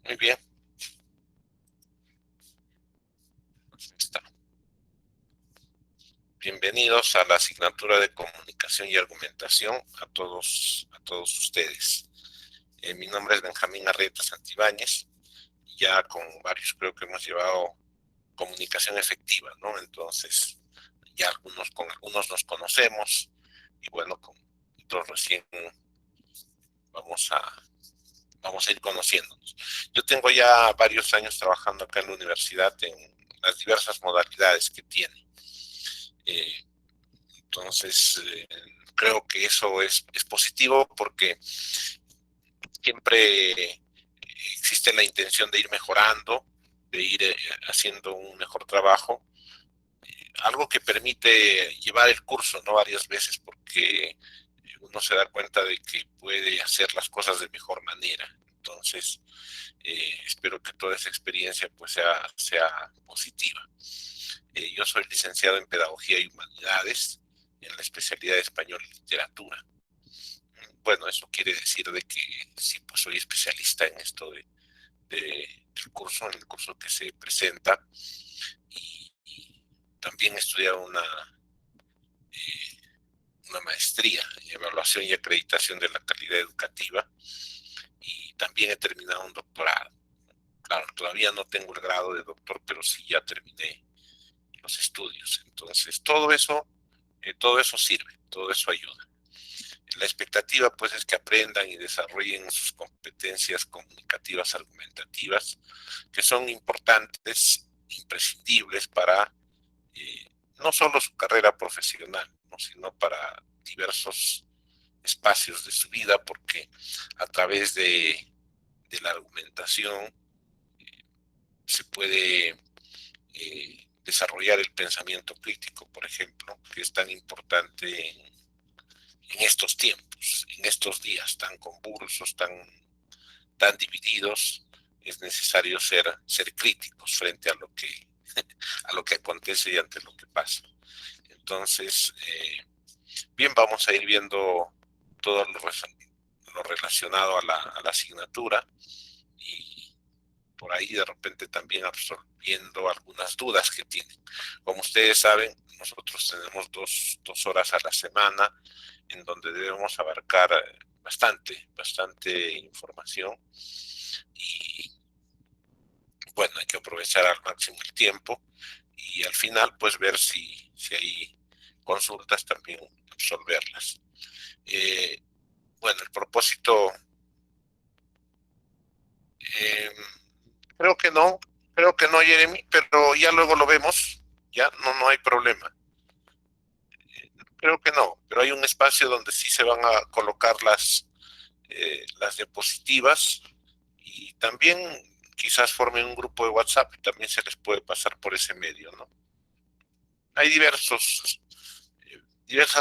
Muy bien, está. Bienvenidos a la asignatura de comunicación y argumentación a todos ustedes. Mi nombre es Benjamín Arrieta Santibáñez. Ya con varios creo que hemos llevado comunicación efectiva, ¿no? Entonces, ya con algunos nos conocemos y bueno, con otros recién vamos a, vamos a ir conociéndonos. Yo tengo ya varios años trabajando acá en la universidad en las diversas modalidades que tiene. Eh, Entonces, creo que eso es positivo porque siempre existe la intención de ir mejorando, de ir haciendo un mejor trabajo, algo que permite llevar el curso, ¿no? Varias veces, porque uno se da cuenta de que puede hacer las cosas de mejor manera. Entonces, espero que toda esa experiencia pues sea positiva. Yo soy licenciado en Pedagogía y Humanidades, en la especialidad de Español y Literatura. Bueno, eso quiere decir de que sí, pues soy especialista en esto del curso, en el curso que se presenta, y también he estudiado una maestría en evaluación y acreditación de la calidad educativa, y también he terminado un doctorado. Claro, todavía no tengo el grado de doctor, pero sí ya terminé los estudios. Entonces, todo eso sirve, todo eso ayuda. La expectativa pues es que aprendan y desarrollen sus competencias comunicativas argumentativas, que son importantes, imprescindibles para no solo su carrera profesional, ¿no? Sino para diversos espacios de su vida, porque a través de la argumentación se puede desarrollar el pensamiento crítico, por ejemplo, que es tan importante en estos tiempos, en estos días tan convulsos, tan divididos. Es necesario ser críticos frente a lo que acontece y ante lo que pasa. Entonces, bien, vamos a ir viendo todo lo relacionado a la asignatura, y por ahí de repente también absorbiendo algunas dudas que tienen. Como ustedes saben, nosotros tenemos dos horas a la semana en donde debemos abarcar bastante información, y bueno, hay que aprovechar al máximo el tiempo y al final pues ver si hay consultas también resolverlas. Eh, bueno, el propósito, eh, creo que no, creo que no, Jeremy, pero ya luego lo vemos, ya no hay problema. Creo que no, pero hay un espacio donde sí se van a colocar las diapositivas, y también quizás formen un grupo de WhatsApp y también se les puede pasar por ese medio, ¿no? Hay diversas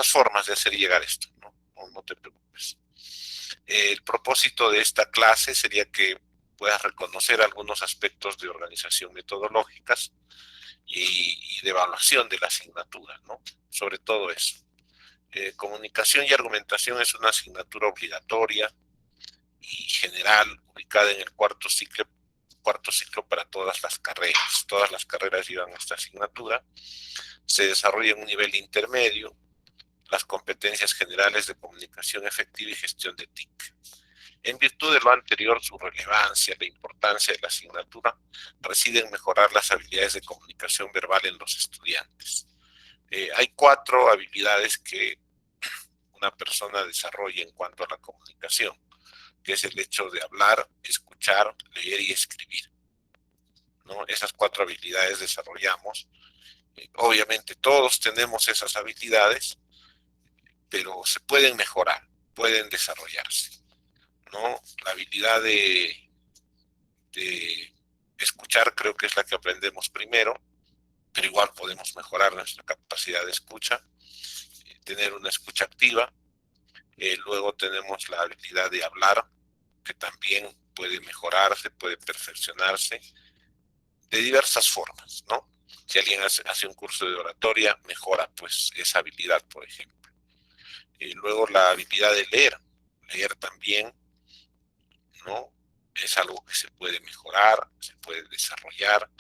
formas de hacer llegar esto, ¿no? No te preocupes. El propósito de esta clase sería que puedas reconocer algunos aspectos de organización metodológicas y de evaluación de la asignatura, ¿no? Sobre todo eso. Comunicación y argumentación es una asignatura obligatoria y general, ubicada en el cuarto ciclo para todas las carreras. Todas las carreras llevan esta asignatura. Se desarrolla en un nivel intermedio las competencias generales de comunicación efectiva y gestión de TIC. En virtud de lo anterior, su relevancia, la importancia de la asignatura reside en mejorar las habilidades de comunicación verbal en los estudiantes. Hay 4 habilidades que una persona desarrolla en cuanto a la comunicación, que es el hecho de hablar, escuchar, leer y escribir, ¿no? Esas 4 habilidades desarrollamos. Obviamente todos tenemos esas habilidades, pero se pueden mejorar, pueden desarrollarse, ¿no? La habilidad de escuchar creo que es la que aprendemos primero, pero igual podemos mejorar nuestra capacidad de escucha, tener una escucha activa. Luego tenemos la habilidad de hablar, que también puede mejorarse, puede perfeccionarse de diversas formas, ¿no? Si alguien hace un curso de oratoria, mejora pues esa habilidad, por ejemplo. Luego la habilidad de leer también, ¿no? es algo que se puede mejorar, se puede desarrollar,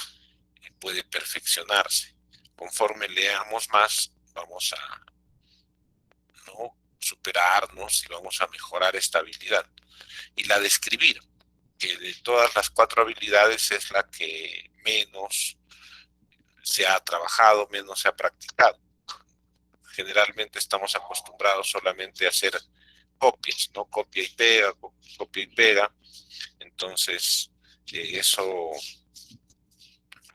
puede perfeccionarse. Conforme leamos más, vamos a, ¿no?, superarnos y vamos a mejorar esta habilidad. Y la de escribir, que de todas las 4 habilidades es la que menos se ha trabajado, menos se ha practicado. Generalmente estamos acostumbrados solamente a hacer copias, ¿no? Copia y pega, copia y pega. Entonces, eso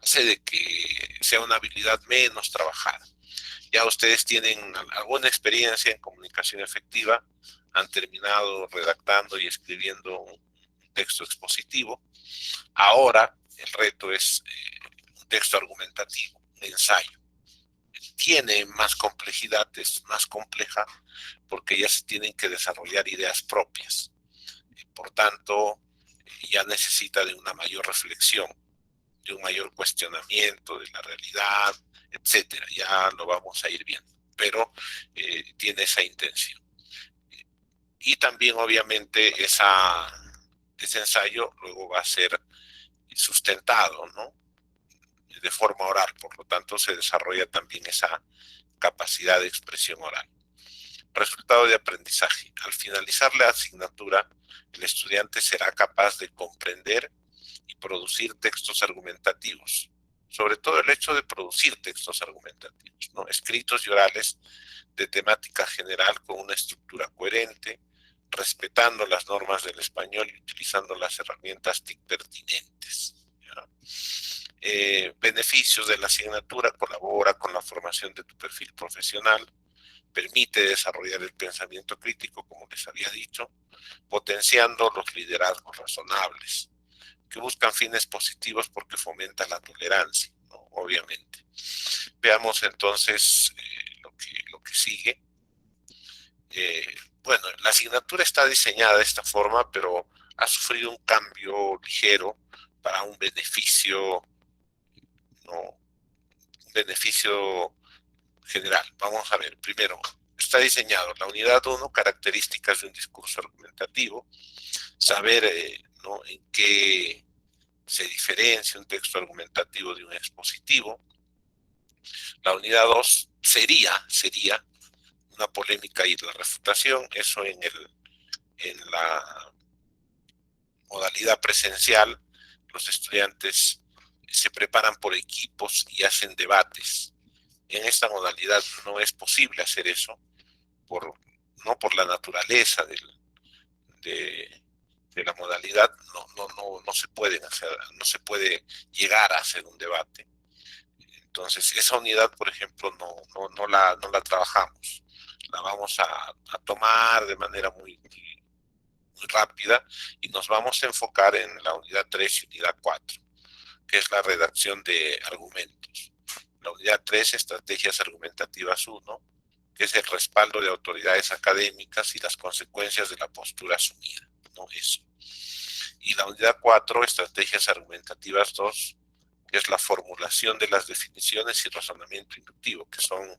hace de que sea una habilidad menos trabajada. Ya ustedes tienen alguna experiencia en comunicación efectiva, han terminado redactando y escribiendo un texto expositivo. Ahora el reto es un texto argumentativo, un ensayo. Tiene más complejidad, es más compleja, porque ya se tienen que desarrollar ideas propias. Por tanto, ya necesita de una mayor reflexión, de un mayor cuestionamiento de la realidad, etcétera. Ya lo vamos a ir viendo, pero tiene esa intención. Y también, obviamente, ese ensayo luego va a ser sustentado, ¿no?, de forma oral, por lo tanto se desarrolla también esa capacidad de expresión oral. Resultado de aprendizaje. Al finalizar la asignatura, el estudiante será capaz de comprender y producir textos argumentativos. Sobre todo el hecho de producir textos argumentativos, ¿no?, escritos y orales de temática general con una estructura coherente, respetando las normas del español y utilizando las herramientas TIC pertinentes. Beneficios de la asignatura: colabora con la formación de tu perfil profesional, permite desarrollar el pensamiento crítico, como les había dicho, potenciando los liderazgos razonables, que buscan fines positivos porque fomenta la tolerancia, ¿no?, obviamente. Veamos entonces lo que sigue. Bueno, la asignatura está diseñada de esta forma, pero ha sufrido un cambio ligero para un beneficio, ¿no?, un beneficio general. Vamos a ver, primero, está diseñado la unidad 1, características de un discurso argumentativo, saber ¿no?, en qué se diferencia un texto argumentativo de un expositivo. La unidad 2 sería una polémica y la refutación, eso en la modalidad presencial. Los estudiantes se preparan por equipos y hacen debates. En esta modalidad no es posible hacer eso, no por la naturaleza de la modalidad, no se pueden hacer, no se puede llegar a hacer un debate. Entonces, esa unidad, por ejemplo, no la trabajamos. La vamos a tomar de manera muy rápida y nos vamos a enfocar en la unidad 3 y unidad 4, que es la redacción de argumentos. La unidad 3, estrategias argumentativas 1, que es el respaldo de autoridades académicas y las consecuencias de la postura asumida, ¿no? Eso. Y la unidad 4, estrategias argumentativas 2, que es la formulación de las definiciones y razonamiento inductivo, que son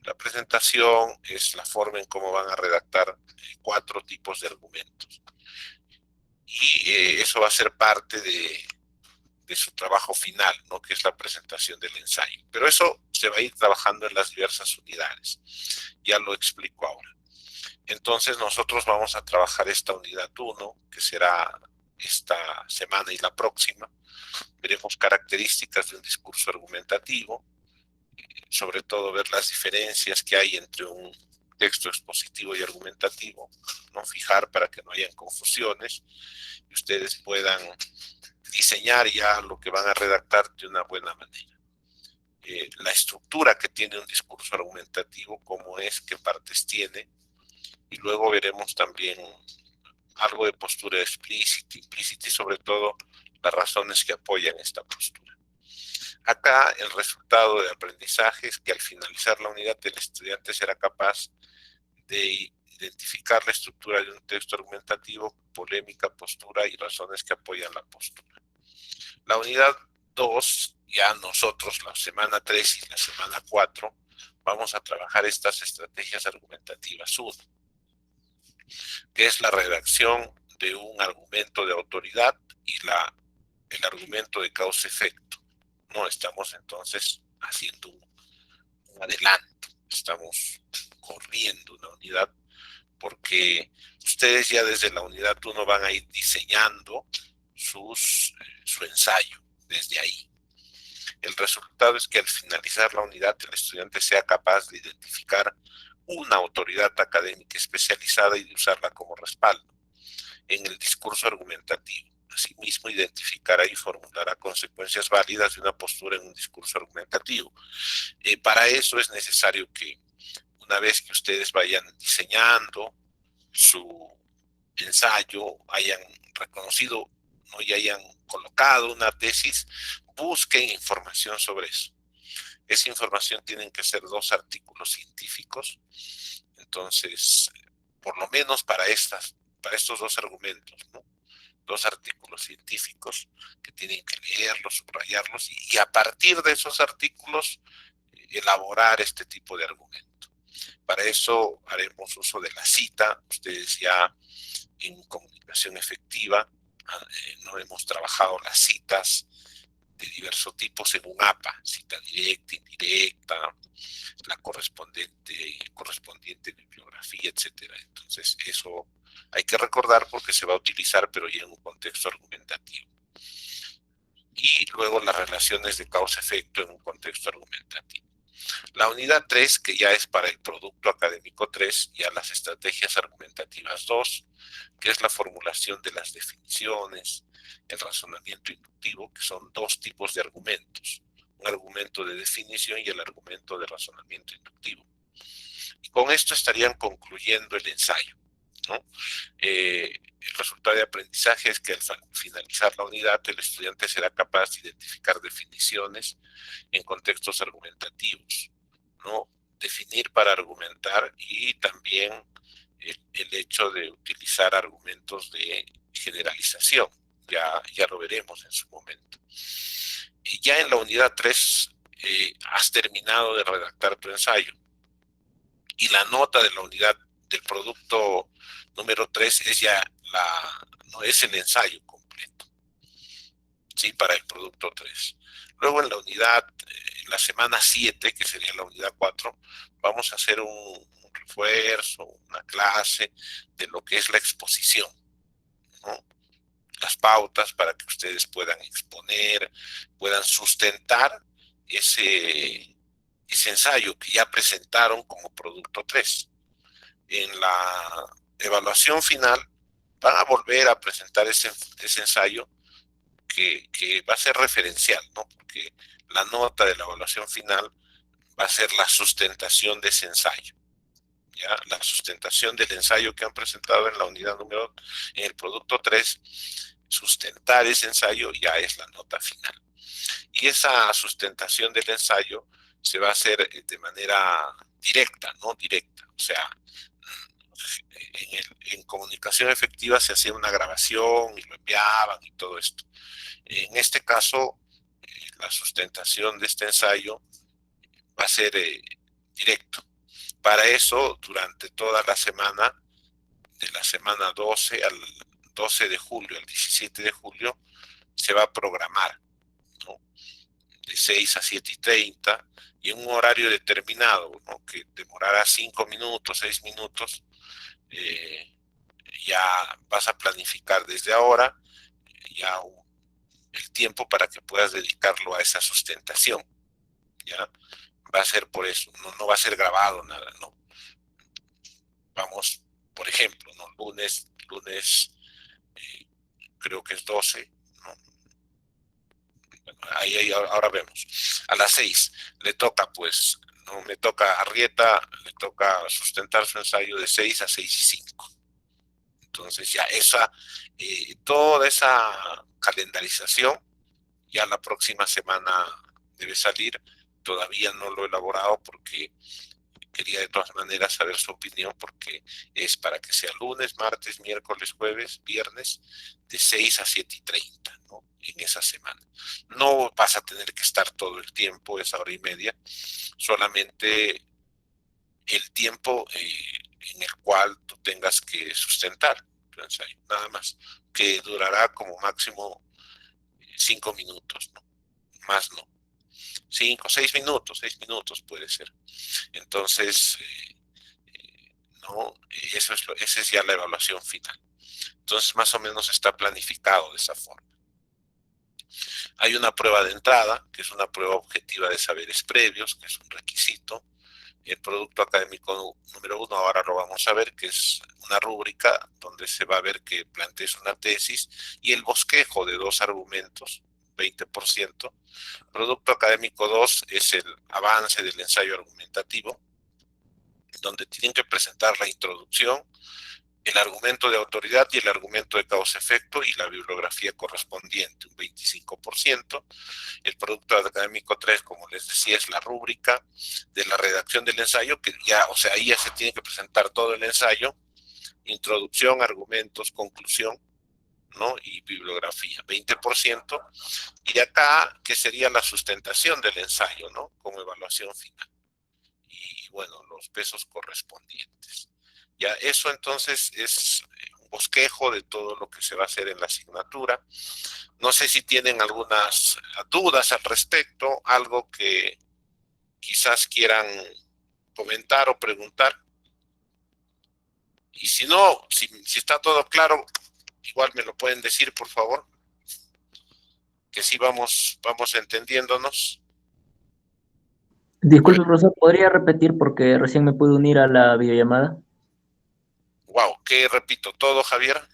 la presentación, es la forma en cómo van a redactar 4 tipos de argumentos. Y eso va a ser parte de su trabajo final, ¿no?, que es la presentación del ensayo. Pero eso se va a ir trabajando en las diversas unidades. Ya lo explico ahora. Entonces nosotros vamos a trabajar esta unidad 1, que será esta semana y la próxima. Veremos características de un discurso argumentativo, sobre todo ver las diferencias que hay entre un texto expositivo y argumentativo, no fijar para que no hayan confusiones y ustedes puedan diseñar ya lo que van a redactar de una buena manera. La estructura que tiene un discurso argumentativo, cómo es, qué partes tiene, y luego veremos también algo de postura explícita, implícita y sobre todo las razones que apoyan esta postura. Acá el resultado de aprendizaje es que al finalizar la unidad el estudiante será capaz de identificar la estructura de un texto argumentativo, polémica, postura y razones que apoyan la postura. La unidad 2, ya nosotros la semana 3 y la semana 4, vamos a trabajar estas estrategias argumentativas 1, que es la redacción de un argumento de autoridad y el argumento de causa-efecto. No estamos entonces haciendo un adelanto, estamos corriendo una unidad, porque ustedes ya desde la unidad 1 van a ir diseñando su ensayo desde ahí. El resultado es que al finalizar la unidad el estudiante sea capaz de identificar una autoridad académica especializada y de usarla como respaldo en el discurso argumentativo. Asimismo, identificará y formulará consecuencias válidas de una postura en un discurso argumentativo. Para eso es necesario que una vez que ustedes vayan diseñando su ensayo, hayan reconocido, ¿no?, y hayan colocado una tesis, busquen información sobre eso. Esa información tienen que ser 2 artículos científicos. Entonces, por lo menos para estos 2 argumentos, ¿no?, 2 artículos científicos que tienen que leerlos, subrayarlos y a partir de esos artículos elaborar este tipo de argumento. Para eso haremos uso de la cita. Ustedes ya en comunicación efectiva no hemos trabajado las citas de diversos tipos en un APA, cita directa, indirecta, la correspondiente bibliografía, etcétera. Entonces eso hay que recordar porque se va a utilizar, pero ya en un contexto argumentativo. Y luego las relaciones de causa-efecto en un contexto argumentativo. La unidad 3, que ya es para el producto académico 3, ya las estrategias argumentativas 2, que es la formulación de las definiciones, el razonamiento inductivo, que son 2 tipos de argumentos, un argumento de definición y el argumento de razonamiento inductivo. Y con esto estarían concluyendo el ensayo, ¿no? El resultado de aprendizaje es que al finalizar la unidad el estudiante será capaz de identificar definiciones en contextos argumentativos, ¿no?, definir para argumentar y también el hecho de utilizar argumentos de generalización. Ya lo veremos en su momento. Y ya en la unidad 3 has terminado de redactar tu ensayo y la nota de la unidad del producto número 3 es ya no es el ensayo completo, ¿sí?, para el producto 3. Luego en la unidad, en la semana 7, que sería la unidad 4, vamos a hacer un refuerzo, una clase de lo que es la exposición, ¿no?, las pautas para que ustedes puedan exponer, puedan sustentar ese ensayo que ya presentaron como producto 3. En la evaluación final van a volver a presentar ese ensayo que va a ser referencial, ¿no?, porque la nota de la evaluación final va a ser la sustentación de ese ensayo, ¿ya? La sustentación del ensayo que han presentado en la unidad número, en el producto 3, sustentar ese ensayo ya es la nota final. Y esa sustentación del ensayo se va a hacer de manera directa, ¿no? Directa, o sea, en comunicación efectiva se hacía una grabación y lo enviaban y todo esto. En este caso, la sustentación de este ensayo va a ser directo. Para eso, durante toda la semana, de la semana 12 al 12 de julio al 17 de julio, se va a programar, ¿no?, de 6 a 7:30 y en un horario determinado, ¿no?, que demorará 5 minutos, 6 minutos. Ya vas a planificar desde ahora ya el tiempo para que puedas dedicarlo a esa sustentación, ¿ya? Va a ser por eso, no va a ser grabado nada, ¿no? Vamos, por ejemplo, ¿no?, lunes, creo que es 12, ¿no? Bueno, ahí ahora vemos. A las 6 le toca, pues, ¿no?, me toca a Arrieta, le toca sustentar su ensayo de 6 a 6:05. Entonces ya toda esa calendarización ya la próxima semana debe salir. Todavía no lo he elaborado porque quería de todas maneras saber su opinión, porque es para que sea lunes, martes, miércoles, jueves, viernes, de 6 a 7:30, ¿no?, en esa semana. No vas a tener que estar todo el tiempo, esa hora y media, solamente el tiempo en el cual tú tengas que sustentar. propio ensayo, nada más, que durará como máximo 5 minutos, ¿no? Más no. 5, 6 minutos puede ser. Entonces, no, esa es ya la evaluación final. Entonces, más o menos está planificado de esa forma. Hay una prueba de entrada, que es una prueba objetiva de saberes previos, que es un requisito. El producto académico número 1, ahora lo vamos a ver, que es una rúbrica donde se va a ver que plantees una tesis y el bosquejo de 2 argumentos, 20%. Producto académico 2 es el avance del ensayo argumentativo, donde tienen que presentar la introducción, el argumento de autoridad y el argumento de causa-efecto y la bibliografía correspondiente, un 25%. El producto académico 3, como les decía, es la rúbrica de la redacción del ensayo, que ya, o sea, ahí ya se tiene que presentar todo el ensayo, introducción, argumentos, conclusión, ¿no? Y bibliografía, 20%. Y acá, que sería la sustentación del ensayo, ¿no? Como evaluación final. Y bueno, los pesos correspondientes. Ya, eso entonces es un bosquejo de todo lo que se va a hacer en la asignatura. No sé si tienen algunas dudas al respecto, algo que quizás quieran comentar o preguntar. Y si no, si está todo claro, igual me lo pueden decir, por favor, que sí vamos entendiéndonos. A ver, Disculpe, profesor, ¿podría repetir porque recién me pude unir a la videollamada? wow, ¿qué repito? ¿Todo, Javier?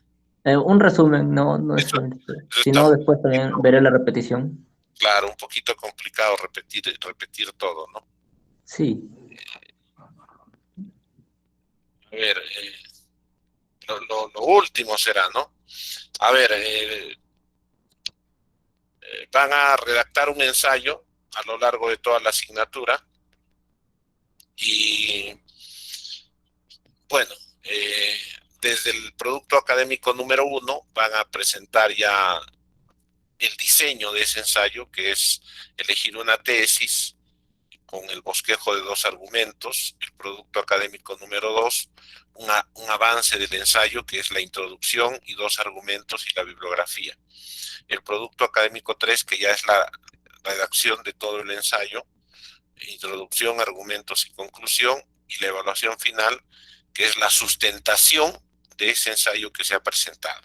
Un resumen, no Eso, necesariamente. eso Si está no, un después también poquito, veré la repetición. claro, un poquito complicado repetir todo, ¿no? Sí. A ver, lo último será, ¿no? A ver, van a redactar un ensayo a lo largo de toda la asignatura y, bueno, desde el producto académico número 1 van a presentar ya el diseño de ese ensayo, que es elegir una tesis con el bosquejo de 2 argumentos, el producto académico número 2, un avance del ensayo, que es la introducción y 2 argumentos y la bibliografía. El producto académico 3, que ya es la redacción de todo el ensayo, introducción, argumentos y conclusión, y la evaluación final, que es la sustentación de ese ensayo que se ha presentado.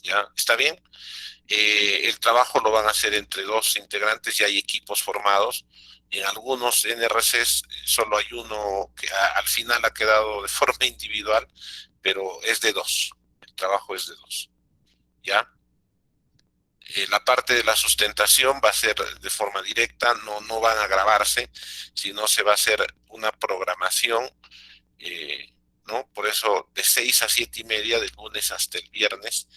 ¿Ya? ¿Está bien? El trabajo lo van a hacer entre 2 integrantes, ya hay equipos formados. En algunos NRCs solo hay uno que al final ha quedado de forma individual, pero es de 2. El trabajo es de 2. ¿Ya? La parte de la sustentación va a ser de forma directa, no van a grabarse, sino se va a hacer una programación, ¿no? Por eso de 6 a 7 y media, del lunes hasta el viernes,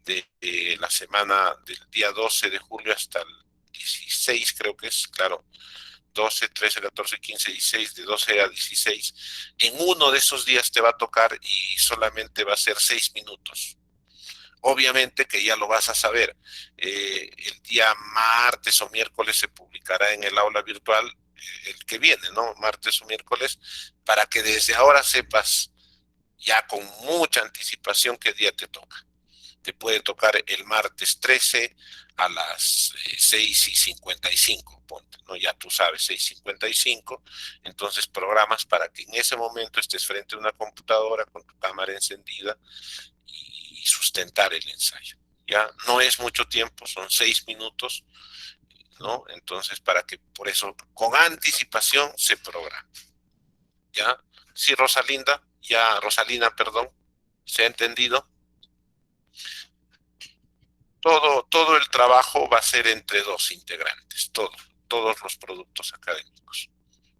de la semana del día 12 de julio hasta el 16, creo que es, claro, 12, 13, 14, 15, 16, de 12 a 16. En uno de esos días te va a tocar y solamente va a ser 6 minutos. Obviamente que ya lo vas a saber. El día martes o miércoles se publicará en el aula virtual el que viene, ¿no? Martes o miércoles, para que desde ahora sepas ya con mucha anticipación qué día te toca. Te puede tocar el martes 13 a las 6:55, ponte, ¿no? Ya tú sabes, 6:55, entonces programas para que en ese momento estés frente a una computadora con tu cámara encendida y sustentar el ensayo. Ya no es mucho tiempo, son 6 minutos, ¿no? Entonces, para que por eso con anticipación se programa. ¿Ya? Sí, Rosalina, perdón, se ha entendido. Todo el trabajo va a ser entre 2 integrantes, todos los productos académicos,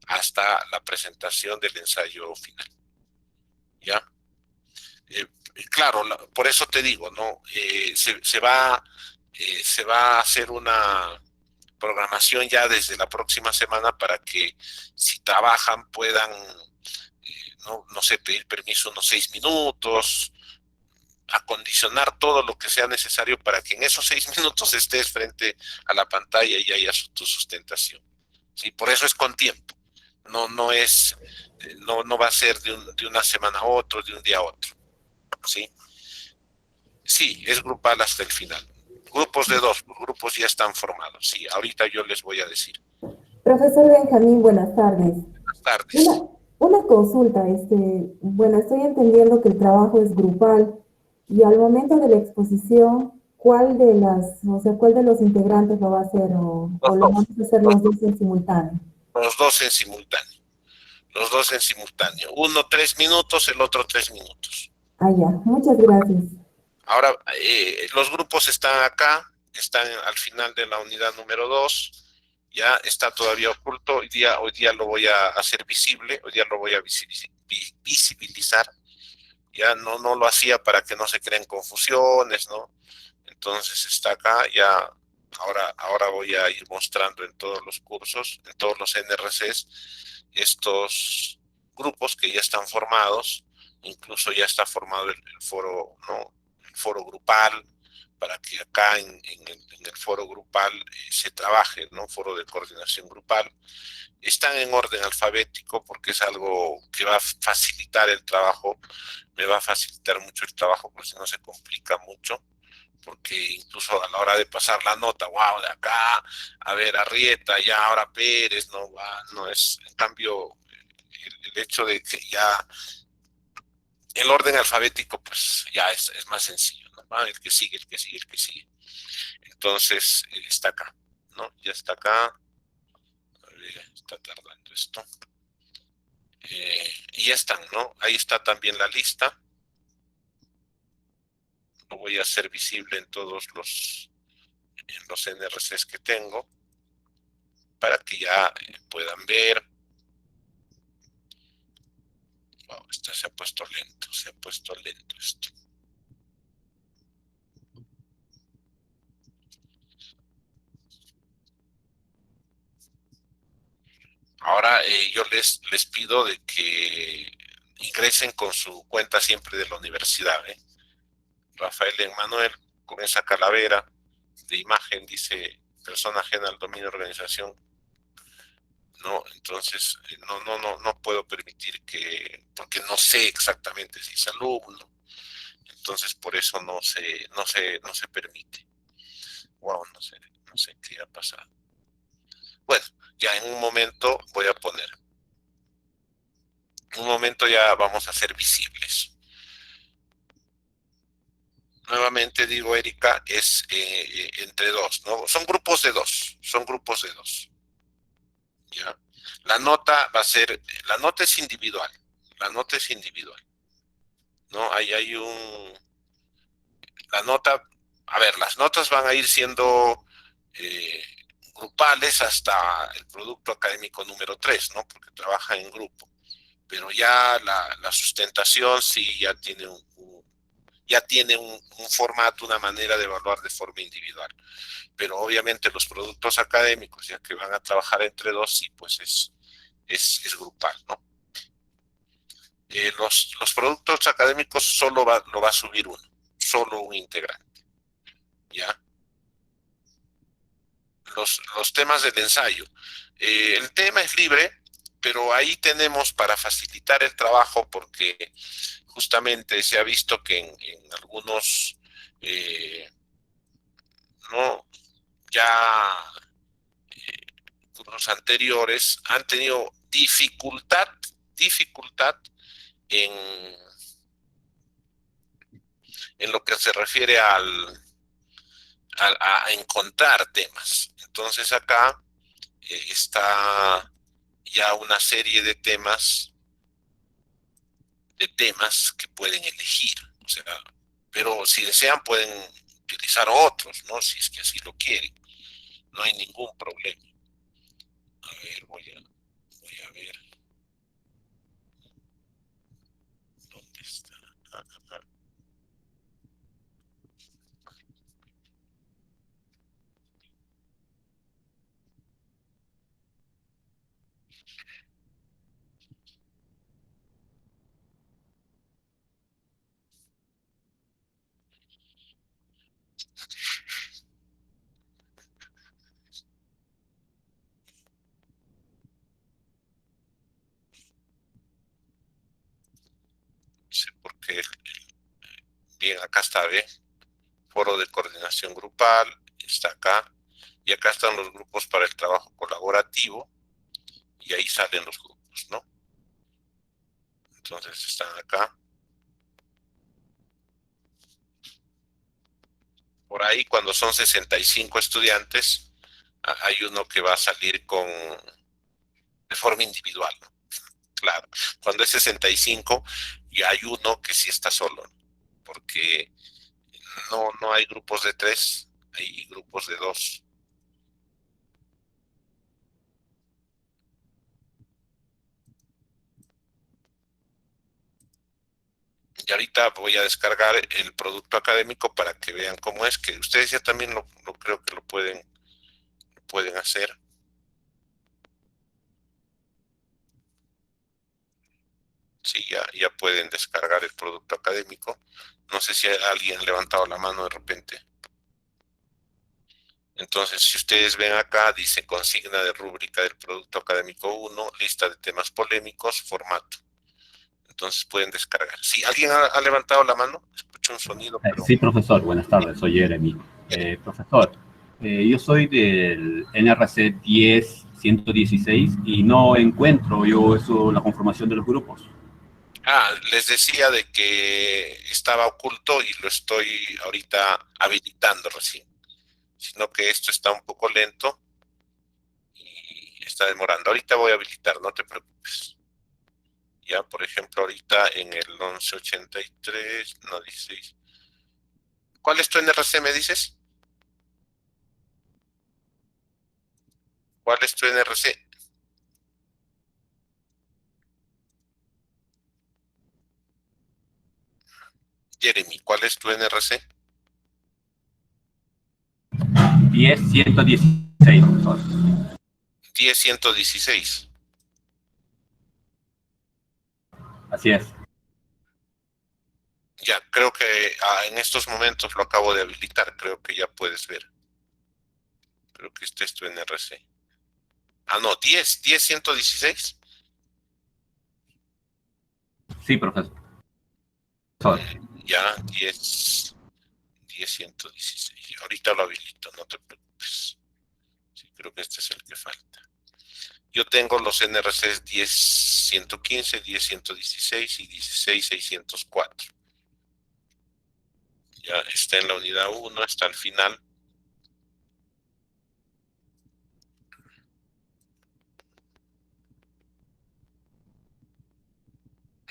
hasta la presentación del ensayo final. ¿Ya? Eh, claro, por eso te digo, ¿no? Se va a hacer una programación ya desde la próxima semana para que si trabajan puedan, no sé, pedir permiso unos 6 minutos, acondicionar todo lo que sea necesario para que en esos 6 minutos estés frente a la pantalla y haya tu sustentación. ¿Sí? Por eso es con tiempo. No es, no va a ser de una semana a otro, de un día a otro. ¿Sí? Sí, es grupal hasta el final. Grupos de dos, grupos ya están formados. Sí, ahorita yo les voy a decir. Profesor Benjamín, buenas tardes. Buenas Una, tardes. una consulta, bueno, estoy entendiendo que el trabajo es grupal y al momento de la exposición, o sea, cuál de los integrantes lo va a hacer Los o lo dos. vamos a hacer Los, los dos en simultáneo? los dos en simultáneo. Los dos en simultáneo. Uno 3 minutos, el otro 3 minutos. Ah, ya, muchas gracias. Ahora, los grupos están acá, están al final de la unidad número 2. Ya está todavía oculto. Hoy día lo voy a hacer visible, hoy día lo voy a visibilizar. Ya no lo hacía para que no se creen confusiones, ¿no? Entonces está acá, ya ahora voy a ir mostrando en todos los cursos, en todos los NRCs, estos grupos que ya están formados, incluso ya está formado el foro, ¿no? El foro grupal, para que acá en el foro grupal se trabaje, ¿no? Foro de coordinación grupal. Están en orden alfabético porque es algo que va a facilitar el trabajo, me va a facilitar mucho el trabajo, porque si no se complica mucho, porque incluso a la hora de pasar la nota, wow, de acá, a ver, Arrieta, ya ahora Pérez, no va, no es, en cambio, el hecho de que ya el orden alfabético, pues ya es más sencillo, ¿no? Ah, el que sigue, el que sigue, el que sigue. Entonces, está acá, ¿no? Ya está acá, está tardando esto. Y ya están, ¿no? Ahí está también la lista. Lo voy a hacer visible en los NRCs que tengo para que ya puedan ver. Wow, esto se ha puesto lento, se ha puesto lento esto. Ahora yo les pido de que ingresen con su cuenta siempre de la universidad, ¿eh? Rafael Emanuel, con esa calavera de imagen, dice persona ajena al dominio de organización. No, entonces no puedo permitir porque no sé exactamente si es alumno, entonces por eso no se permite. Wow, no sé qué ha pasado. Bueno, ya en un momento voy a poner. En un momento ya vamos a ser visibles. Nuevamente digo, Erika, es entre dos, ¿no? Son grupos de dos. ¿Ya? La nota va a ser, la nota es individual, la nota es individual, ¿no? Hay la nota, a ver, las notas van a ir siendo eh, grupales hasta el producto académico número 3, ¿no? Porque trabaja en grupo. Pero ya la sustentación sí ya tiene un formato, una manera de evaluar de forma individual. Pero obviamente los productos académicos, ya que van a trabajar entre dos, sí, pues es grupal, ¿no? Los productos académicos lo va a subir uno, solo un integrante, ¿ya? Los temas del ensayo. El tema es libre, pero ahí tenemos para facilitar el trabajo, porque justamente se ha visto que en algunos, no, ya cursos anteriores han tenido dificultad en, en lo que se refiere a encontrar temas. Entonces acá está ya una serie de temas que pueden elegir. O sea, pero si desean pueden utilizar otros, ¿no? Si es que así lo quieren. No hay ningún problema. A ver, voy a ver dónde está. Ah, ah, ah. No sé por qué. Bien, acá está, ¿ve? foro de coordinación grupal, está acá, y acá están los grupos para el trabajo colaborativo, y ahí salen los grupos, ¿no? Entonces están acá. Por ahí, cuando son 65 estudiantes, hay uno que va a salir de forma individual, ¿no? Claro, cuando es 65, y hay uno que sí está solo, ¿no? Porque no hay grupos de 3, hay grupos de 2. Y ahorita voy a descargar el producto académico para que vean cómo es, que ustedes ya también lo creo que lo pueden hacer. Sí, ya pueden descargar el producto académico. No sé si alguien ha levantado la mano de repente. Entonces, si ustedes ven acá, dice consigna de rúbrica del producto académico 1, lista de temas polémicos, formato. Entonces pueden descargar. Si alguien ha levantado la mano, escucho un sonido, pero... Sí, profesor, buenas tardes, soy Jeremy. Profesor, yo soy del NRC 10.116 y no encuentro yo eso, la conformación de los grupos. Les decía de que estaba oculto y lo estoy ahorita habilitando recién. Sino que esto está un poco lento y está demorando. Ahorita voy a habilitar, no te preocupes. Ya, por ejemplo, ahorita en el 1183, no 16. ¿Cuál es tu NRC, me dices? ¿Cuál es tu NRC? Jeremy, ¿cuál es tu NRC? 10.116, profesor. 10116. Así es. Ya, creo que en estos momentos lo acabo de habilitar. Creo que ya puedes ver. Creo que este es tu NRC. Ah, no, 10116. Sí, profesor. Ya, 10116. Ahorita lo habilito, no te preocupes. Sí, creo que este es el que falta. Yo tengo los NRCs 10.115, 10.116 y 16.604. Ya está en la unidad 1, está al final.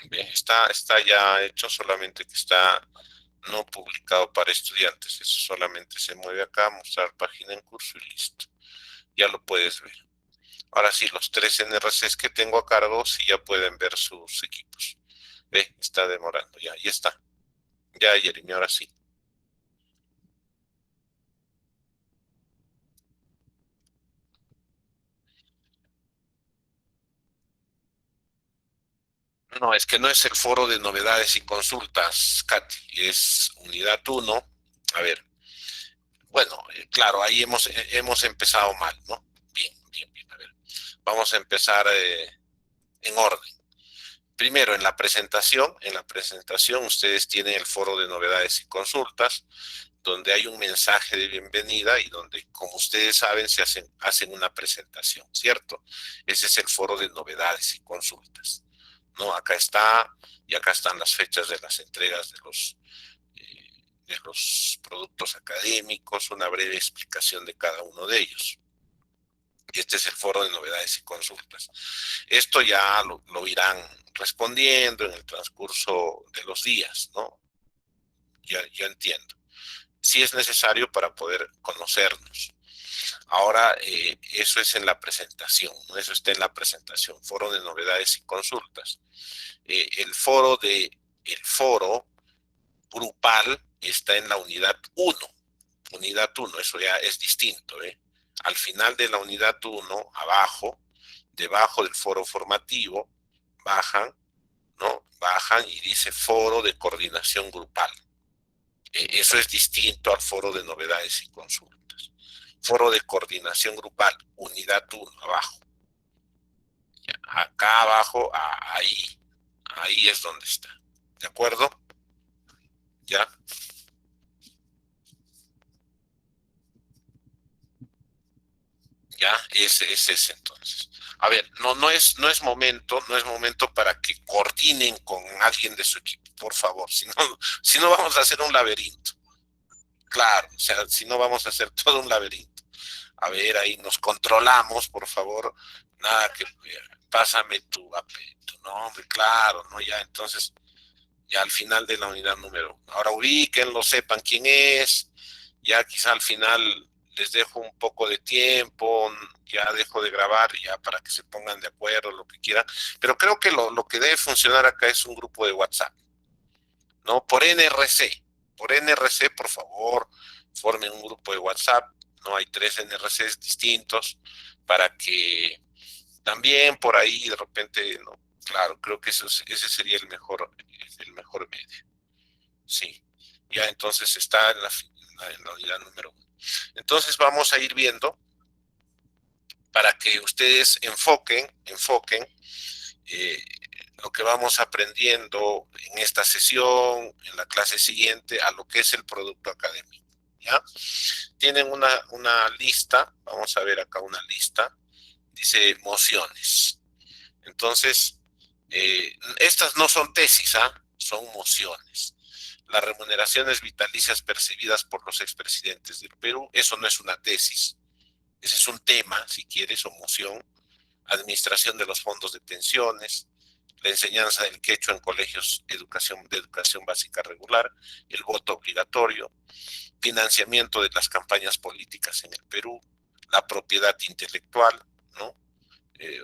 Bien, está ya hecho, solamente que está no publicado para estudiantes. Eso solamente se mueve acá, mostrar página en curso y listo. Ya lo puedes ver. Ahora sí, los 3 NRCs que tengo a cargo, sí ya pueden ver sus equipos. Ve, está demorando, ya está. Ya, Jeremy, ahora sí. No, es que no es el foro de novedades y consultas, Katy, es unidad 1. A ver, bueno, claro, ahí hemos empezado mal, ¿no? Bien, bien, bien. A ver, vamos a empezar en orden. Primero, en la presentación ustedes tienen el foro de novedades y consultas, donde hay un mensaje de bienvenida y donde, como ustedes saben, se hacen una presentación, ¿cierto? Ese es el foro de novedades y consultas. No, acá está, y acá están las fechas de las entregas de los productos académicos, una breve explicación de cada uno de ellos. Y este es el foro de novedades y consultas. Esto ya lo irán respondiendo en el transcurso de los días, ¿no? Ya entiendo. Sí es necesario para poder conocernos. Ahora, eso es en la presentación, ¿no? Eso está en la presentación, foro de novedades y consultas. El foro grupal está en la unidad 1. Unidad 1, eso ya es distinto, ¿eh? Al final de la unidad 1, abajo, debajo del foro formativo, bajan, ¿no? Bajan y dice foro de coordinación grupal. Eso es distinto al foro de novedades y consultas. Foro de coordinación grupal, unidad 1, abajo. Ya, acá abajo, ahí es donde está. ¿De acuerdo? ¿Ya? Ya, es ese entonces. A ver, no es momento para que coordinen con alguien de su equipo, por favor. Si no vamos a hacer un laberinto. Claro, o sea, si no vamos a hacer todo un laberinto. A ver, ahí nos controlamos, por favor. Nada que pásame tu nombre, claro, ¿no? Ya, entonces, ya al final de la unidad número 1. Ahora ubíquenlo, sepan quién es. Ya quizá al final les dejo un poco de tiempo, ya dejo de grabar ya para que se pongan de acuerdo, lo que quieran. Pero creo que lo que debe funcionar acá es un grupo de WhatsApp, ¿no? Por NRC, por favor, formen un grupo de WhatsApp, ¿no? Hay 3 NRCs distintos para que también por ahí de repente, ¿no? Claro, creo que ese sería el mejor medio. Sí, ya entonces está en la unidad número 1. Entonces vamos a ir viendo para que ustedes enfoquen eh, lo que vamos aprendiendo en esta sesión, en la clase siguiente, a lo que es el producto académico. ¿Ya? Tienen una lista, vamos a ver acá una lista, dice mociones. Entonces, estas no son tesis, son mociones. Las remuneraciones vitalicias percibidas por los expresidentes del Perú, eso no es una tesis, ese es un tema, si quieres, o moción. Administración de los fondos de pensiones, la enseñanza del quechua en colegios de educación básica regular, el voto obligatorio, financiamiento de las campañas políticas en el Perú, la propiedad intelectual, ¿no?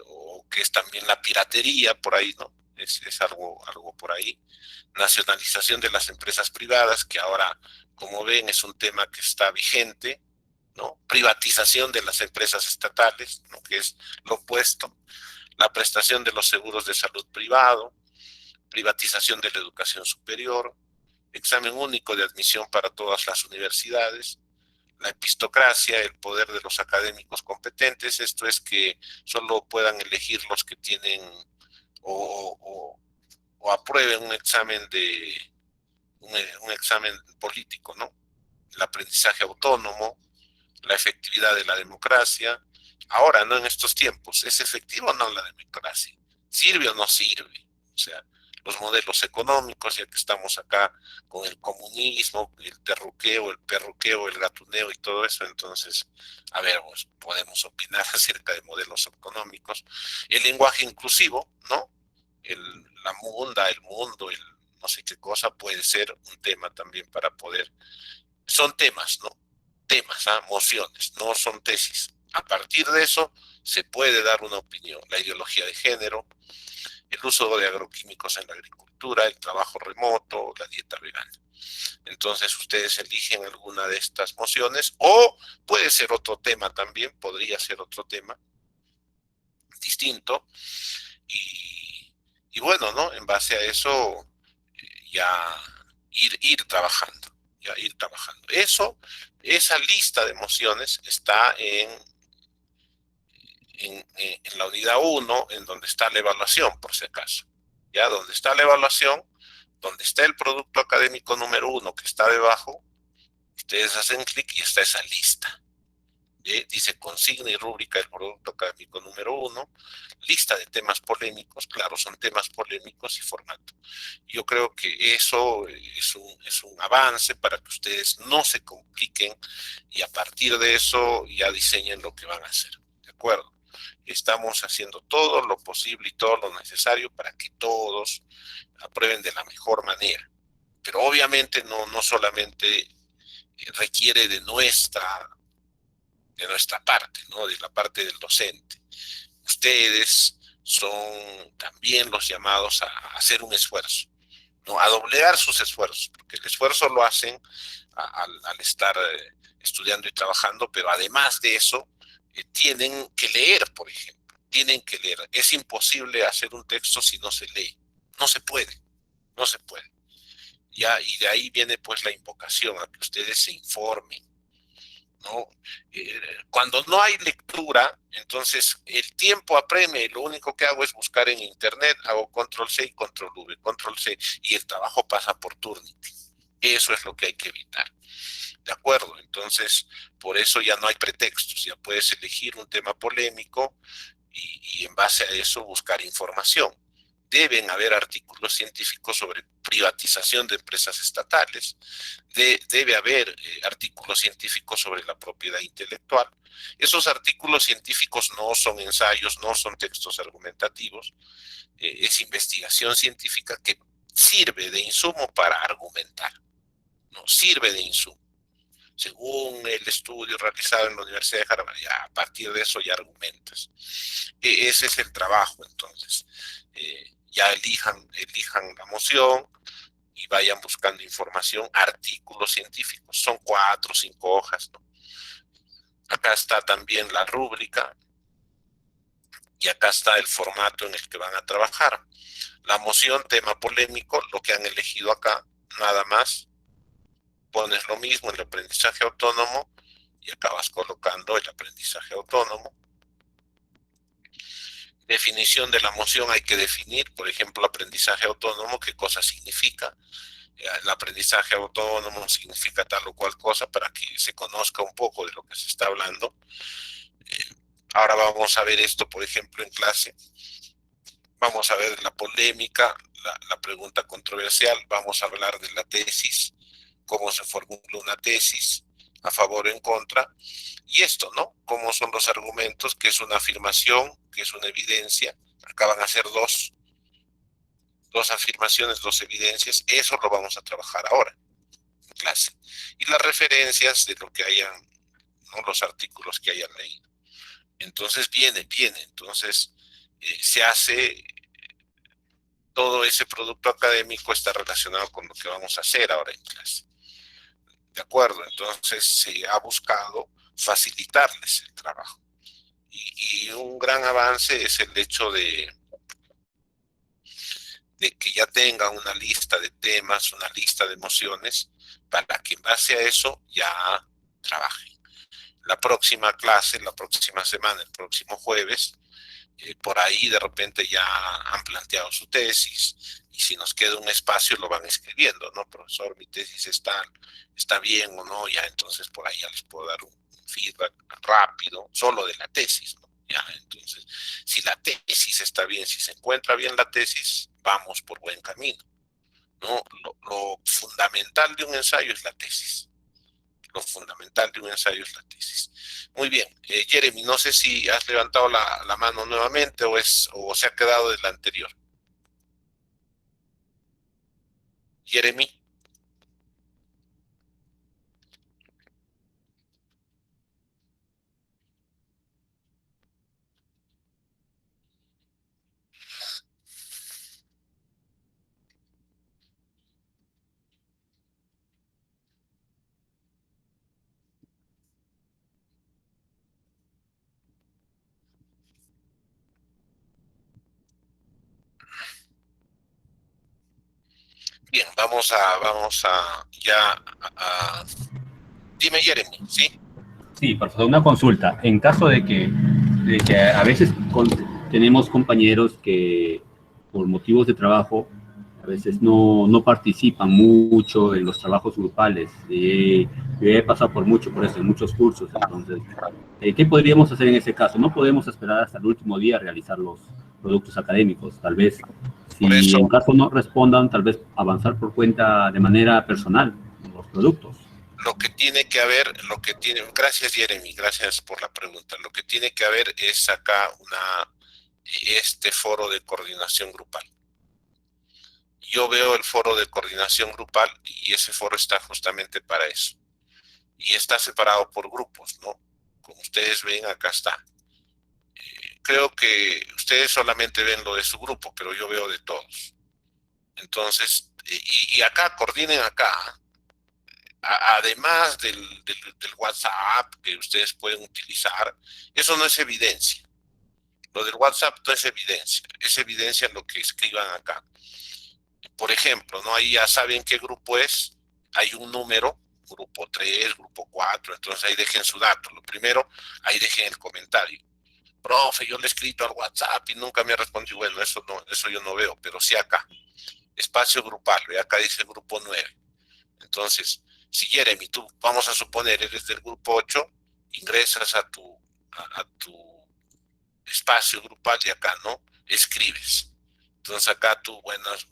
O que es también la piratería, por ahí, ¿no? Es algo por ahí. Nacionalización de las empresas privadas, que ahora, como ven, es un tema que está vigente, ¿no? Privatización de las empresas estatales, ¿no? Que es lo opuesto. La prestación de los seguros de salud privado, privatización de la educación superior, examen único de admisión para todas las universidades, la epistocracia, el poder de los académicos competentes, esto es que solo puedan elegir los que tienen o aprueben un examen político, ¿no? El aprendizaje autónomo, la efectividad de la democracia. Ahora, no en estos tiempos, ¿es efectivo o no la democracia? ¿Sirve o no sirve? O sea, los modelos económicos, ya que estamos acá con el comunismo, el terruqueo, el perruqueo, el gatuneo y todo eso, entonces, a ver, pues, podemos opinar acerca de modelos económicos. El lenguaje inclusivo, ¿no? La munda, el mundo, el no sé qué cosa puede ser un tema también para poder. Son temas, ¿no? Temas, mociones, no son tesis. A partir de eso se puede dar una opinión. La ideología de género, el uso de agroquímicos en la agricultura, el trabajo remoto, la dieta vegana. Entonces ustedes eligen alguna de estas mociones o puede ser otro tema también, podría ser otro tema distinto y bueno, ¿no? En base a eso ya ir trabajando. Ya ir trabajando. Esa lista de mociones está en la unidad 1, en donde está la evaluación, por si acaso. Ya, donde está la evaluación, donde está el producto académico número 1, que está debajo, ustedes hacen clic y está esa lista. Dice consigna y rúbrica del producto académico número 1, lista de temas polémicos, claro, son temas polémicos y formato. Yo creo que eso es un avance para que ustedes no se compliquen y a partir de eso ya diseñen lo que van a hacer, ¿de acuerdo? Estamos haciendo todo lo posible y todo lo necesario para que todos aprueben de la mejor manera, pero obviamente no solamente requiere de nuestra parte, ¿no? De la parte del docente. Ustedes son también los llamados a hacer un esfuerzo, ¿no? A doblegar sus esfuerzos, porque el esfuerzo lo hacen al estar estudiando y trabajando, pero además de eso, tienen que leer, por ejemplo, tienen que leer. Es imposible hacer un texto si no se lee. No se puede, no se puede. Ya, y de ahí viene pues la invocación a que ustedes se informen, ¿no? Cuando no hay lectura, entonces el tiempo apremia y lo único que hago es buscar en internet, hago control C y control V, control C y el trabajo pasa por Turnitin. Eso es lo que hay que evitar. ¿De acuerdo? Entonces, por eso ya no hay pretextos, ya puedes elegir un tema polémico y en base a eso buscar información. Deben haber artículos científicos sobre privatización de empresas estatales, debe haber artículos científicos sobre la propiedad intelectual. Esos artículos científicos no son ensayos, no son textos argumentativos, es investigación científica que sirve de insumo para argumentar, no sirve de insumo. Según el estudio realizado en la Universidad de Harvard, ya a partir de eso ya argumentas. Ese es el trabajo, entonces. Ya elijan la moción y vayan buscando información, artículos científicos. Son 4 o 5 hojas, ¿no? Acá está también la rúbrica y acá está el formato en el que van a trabajar. La moción, tema polémico, lo que han elegido acá, nada más. Pones lo mismo, el aprendizaje autónomo, y acabas colocando el aprendizaje autónomo. Definición de la moción, hay que definir, por ejemplo, aprendizaje autónomo, qué cosa significa. El aprendizaje autónomo significa tal o cual cosa para que se conozca un poco de lo que se está hablando. Ahora vamos a ver esto, por ejemplo, en clase. Vamos a ver la polémica, la pregunta controversial, vamos a hablar de la tesis, cómo se formula una tesis, a favor o en contra, y esto, ¿no? Cómo son los argumentos, qué es una afirmación, qué es una evidencia. Acá van a ser dos afirmaciones, 2 evidencias. Eso lo vamos a trabajar ahora en clase. Y las referencias de lo que hayan, ¿no? Los artículos que hayan leído. Entonces viene. Entonces se hace, todo ese producto académico está relacionado con lo que vamos a hacer ahora en clase. ¿De acuerdo? Entonces se ha buscado facilitarles el trabajo. Y un gran avance es el hecho de que ya tengan una lista de temas, una lista de emociones, para que en base a eso ya trabajen. La próxima clase, la próxima semana, el próximo jueves, por ahí de repente ya han planteado su tesis, y si nos queda un espacio lo van escribiendo, ¿no? Profesor, mi tesis está bien o no, ya entonces por ahí ya les puedo dar un feedback rápido, solo de la tesis, ¿no? Ya, entonces, si la tesis está bien, si se encuentra bien la tesis, vamos por buen camino, ¿no? Lo fundamental de un ensayo es la tesis. Lo fundamental de un ensayo es la tesis. Muy bien, Jeremy, no sé si has levantado la mano nuevamente o se ha quedado de la anterior. Jeremy. Bien, vamos a dime, Jeremy, ¿sí? Sí, profesor, una consulta. En caso de que a veces tenemos compañeros que por motivos de trabajo a veces no participan mucho en los trabajos grupales. Yo he pasado por eso, en muchos cursos. Entonces, ¿qué podríamos hacer en ese caso? No podemos esperar hasta el último día a realizar los productos académicos. Tal vez, si en caso no respondan, tal vez avanzar por cuenta de manera personal los productos. Lo que tiene que haber, gracias Jeremy, gracias por la pregunta. Lo que tiene que haber es acá este foro de coordinación grupal. Yo veo el foro de coordinación grupal y ese foro está justamente para eso. Y está separado por grupos, ¿no? Como ustedes ven, acá está. Creo que ustedes solamente ven lo de su grupo, pero yo veo de todos. Entonces, y acá, coordinen acá. Además del WhatsApp que ustedes pueden utilizar, eso no es evidencia. Lo del WhatsApp no es evidencia, es evidencia lo que escriban acá. Por ejemplo, ¿no? Ahí ya saben qué grupo es, hay un número, grupo 3, grupo 4, entonces ahí dejen su dato. Lo primero, ahí dejen el comentario. Profe, yo le he escrito al WhatsApp y nunca me ha respondido. Bueno, eso yo no veo, pero sí acá. Espacio grupal, acá dice grupo 9. Entonces, si Jeremy, tú, vamos a suponer, eres del grupo 8, ingresas a tu espacio grupal y acá, ¿no? Escribes. Entonces acá tú, buenos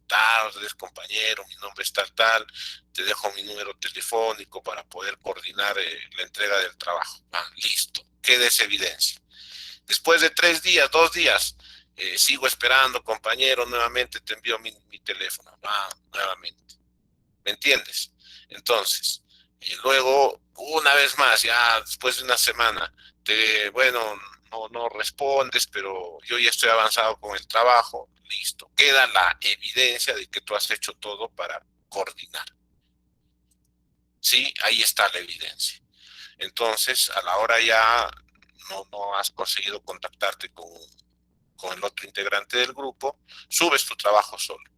tardes, compañero, mi nombre es tal, te dejo mi número telefónico para poder coordinar la entrega del trabajo. Listo, queda esa evidencia. Después de 3 días, 2 días, sigo esperando, compañero, nuevamente te envío mi teléfono. Nuevamente. ¿Me entiendes? Entonces, luego, una vez más, ya después de una semana, no respondes, pero yo ya estoy avanzado con el trabajo, listo. Queda la evidencia de que tú has hecho todo para coordinar. Sí, ahí está la evidencia. Entonces, a la hora ya no has conseguido contactarte con el otro integrante del grupo, subes tu trabajo solo.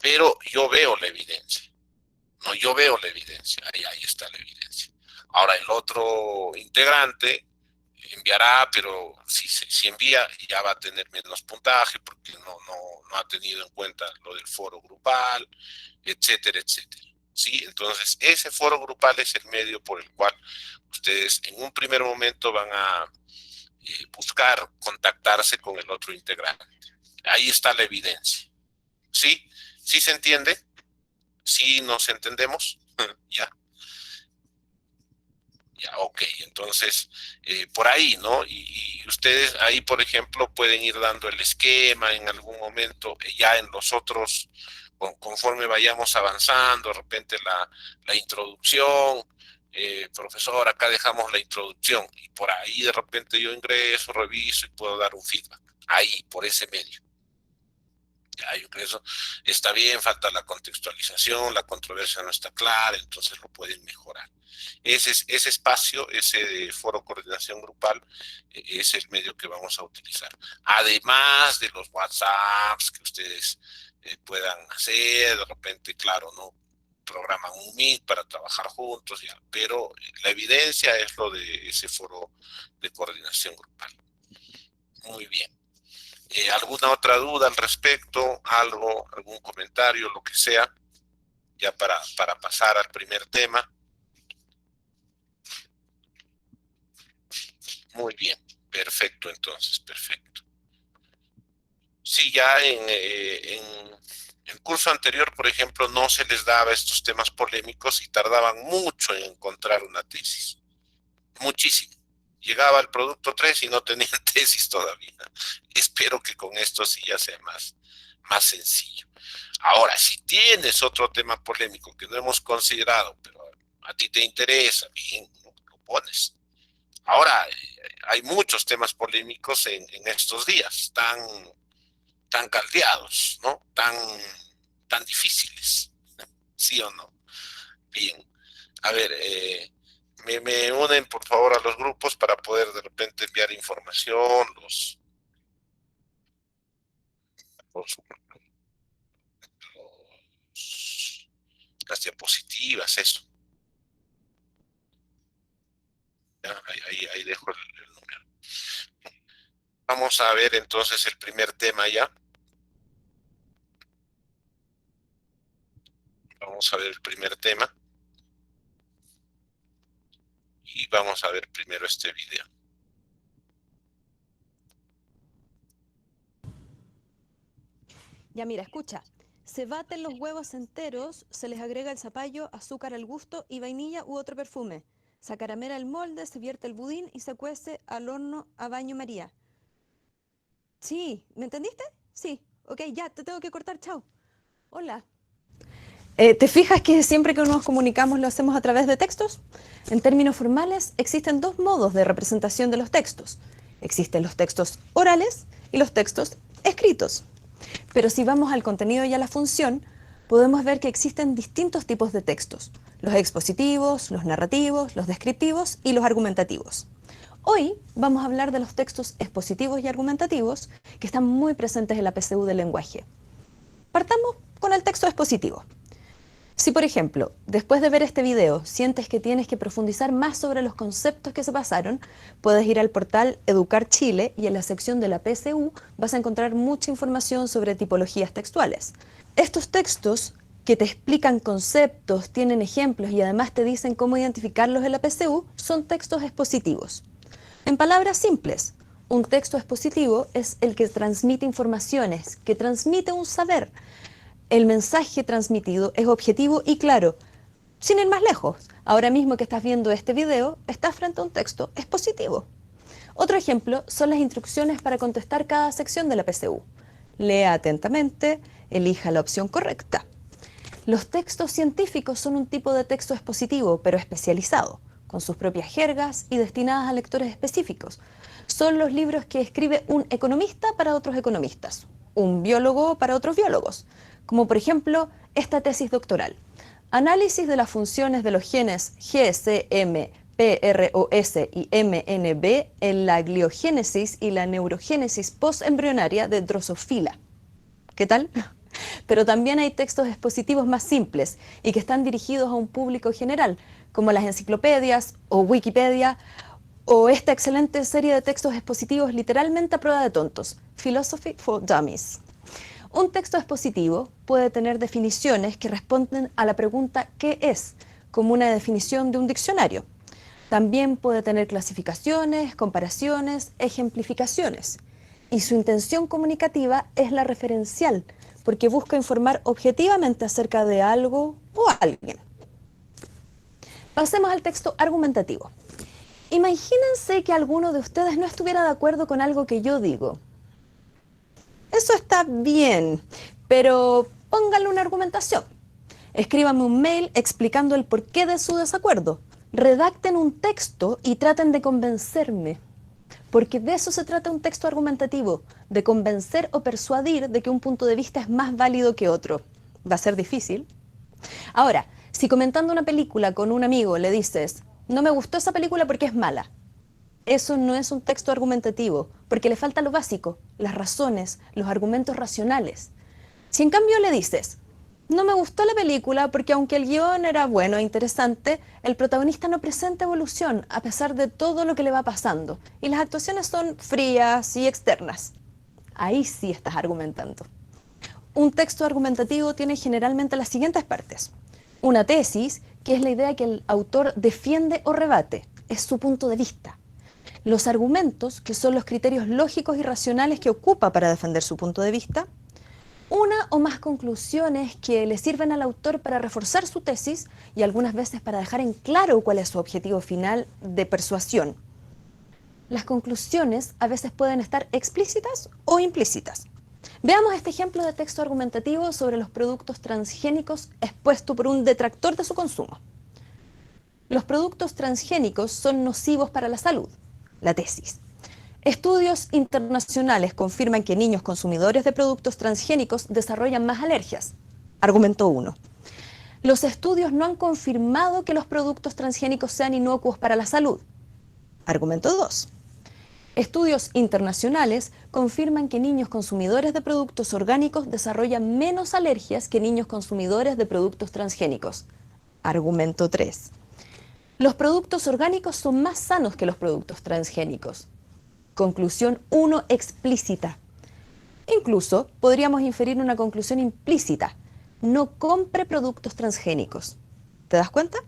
Pero yo veo la evidencia. No, yo veo la evidencia. Ahí está la evidencia. Ahora, el otro integrante enviará, pero si envía ya va a tener menos puntaje porque no ha tenido en cuenta lo del foro grupal, etcétera, etcétera. ¿Sí? Entonces, ese foro grupal es el medio por el cual ustedes en un primer momento van a buscar contactarse con el otro integrante. Ahí está la evidencia. ¿Sí? ¿Sí se entiende? ¿Sí nos entendemos? Ya. Ya, ok, entonces, por ahí, ¿no? Y ustedes ahí, por ejemplo, pueden ir dando el esquema en algún momento, ya en los otros, conforme vayamos avanzando, de repente la introducción, profesor, acá dejamos la introducción, y por ahí de repente yo ingreso, reviso y puedo dar un feedback, ahí, por ese medio. Ya, yo creo que eso está bien, falta la contextualización, la controversia no está clara, entonces lo pueden mejorar. Ese espacio, ese de foro coordinación grupal, es el medio que vamos a utilizar. Además de los WhatsApps que ustedes puedan hacer, de repente, claro, no programan un Meet para trabajar juntos, ya, pero la evidencia es lo de ese foro de coordinación grupal. Muy bien. ¿Alguna otra duda al respecto? ¿Algún comentario, lo que sea? Ya para pasar al primer tema. Muy bien, perfecto entonces, perfecto. Sí, ya en el curso anterior, por ejemplo, no se les daba estos temas polémicos y tardaban mucho en encontrar una tesis. Muchísimo. Llegaba al producto 3 y no tenían tesis todavía. Espero que con esto sí ya sea más sencillo. Ahora, si tienes otro tema polémico que no hemos considerado, pero a ti te interesa, bien, lo pones. Ahora, hay muchos temas polémicos en estos días, tan caldeados, ¿no? Tan difíciles, ¿sí o no? Bien. A ver, me unen por favor a los grupos para poder de repente enviar información, las diapositivas, eso. Ya, ahí dejo el número. Vamos a ver entonces el primer tema ya. Vamos a ver el primer tema. Y vamos a ver primero este video. Ya mira, escucha. Se baten los huevos enteros, se les agrega el zapallo, azúcar al gusto y vainilla u otro perfume. Se acaramela el molde, se vierte el budín y se cuece al horno a baño María. Sí, ¿me entendiste? Sí. Ok, ya, te tengo que cortar, chao. Hola. ¿Te fijas que siempre que nos comunicamos lo hacemos a través de textos? En términos formales, existen dos modos de representación de los textos. Existen los textos orales y los textos escritos. Pero si vamos al contenido y a la función, podemos ver que existen distintos tipos de textos. Los expositivos, los narrativos, los descriptivos y los argumentativos. Hoy vamos a hablar de los textos expositivos y argumentativos que están muy presentes en la PSU del lenguaje. Partamos con el texto expositivo. Si, por ejemplo, después de ver este video sientes que tienes que profundizar más sobre los conceptos que se pasaron, puedes ir al portal Educar Chile y en la sección de la PSU vas a encontrar mucha información sobre tipologías textuales. Estos textos que te explican conceptos, tienen ejemplos y además te dicen cómo identificarlos en la PSU, son textos expositivos. En palabras simples, un texto expositivo es el que transmite informaciones, que transmite un saber. El mensaje transmitido es objetivo y claro. Sin ir más lejos, ahora mismo que estás viendo este video, estás frente a un texto expositivo. Otro ejemplo son las instrucciones para contestar cada sección de la PSU. Lea atentamente, elija la opción correcta. Los textos científicos son un tipo de texto expositivo, pero especializado, con sus propias jergas y destinadas a lectores específicos. Son los libros que escribe un economista para otros economistas, un biólogo para otros biólogos, como por ejemplo esta tesis doctoral. Análisis de las funciones de los genes GSM, PROS y MNB en la gliogénesis y la neurogénesis postembrionaria de Drosophila. ¿Qué tal? Pero también hay textos expositivos más simples y que están dirigidos a un público general, como las enciclopedias o Wikipedia, o esta excelente serie de textos expositivos literalmente a prueba de tontos, Philosophy for Dummies. Un texto expositivo puede tener definiciones que responden a la pregunta ¿qué es?, como una definición de un diccionario. También puede tener clasificaciones, comparaciones, ejemplificaciones. Y su intención comunicativa es la referencial, porque busca informar objetivamente acerca de algo o alguien. Pasemos al texto argumentativo. Imagínense que alguno de ustedes no estuviera de acuerdo con algo que yo digo. Eso está bien, pero pónganle una argumentación. Escríbanme un mail explicando el porqué de su desacuerdo. Redacten un texto y traten de convencerme. Porque de eso se trata un texto argumentativo, de convencer o persuadir de que un punto de vista es más válido que otro. ¿Va a ser difícil? Ahora, si comentando una película con un amigo le dices, no me gustó esa película porque es mala, eso no es un texto argumentativo, porque le falta lo básico, las razones, los argumentos racionales. Si en cambio le dices, no me gustó la película porque aunque el guión era bueno e interesante, el protagonista no presenta evolución a pesar de todo lo que le va pasando y las actuaciones son frías y externas. Ahí sí estás argumentando. Un texto argumentativo tiene generalmente las siguientes partes. Una tesis, que es la idea que el autor defiende o rebate, es su punto de vista. Los argumentos, que son los criterios lógicos y racionales que ocupa para defender su punto de vista. Una o más conclusiones que le sirven al autor para reforzar su tesis y algunas veces para dejar en claro cuál es su objetivo final de persuasión. Las conclusiones a veces pueden estar explícitas o implícitas. Veamos este ejemplo de texto argumentativo sobre los productos transgénicos expuesto por un detractor de su consumo. Los productos transgénicos son nocivos para la salud. La tesis. Estudios internacionales confirman que niños consumidores de productos transgénicos desarrollan más alergias. Argumento 1. Los estudios no han confirmado que los productos transgénicos sean inocuos para la salud. Argumento 2. Estudios internacionales confirman que niños consumidores de productos orgánicos desarrollan menos alergias que niños consumidores de productos transgénicos. Argumento 3. Los productos orgánicos son más sanos que los productos transgénicos. Conclusión 1 explícita. Incluso podríamos inferir una conclusión implícita. No compre productos transgénicos. ¿Te das cuenta?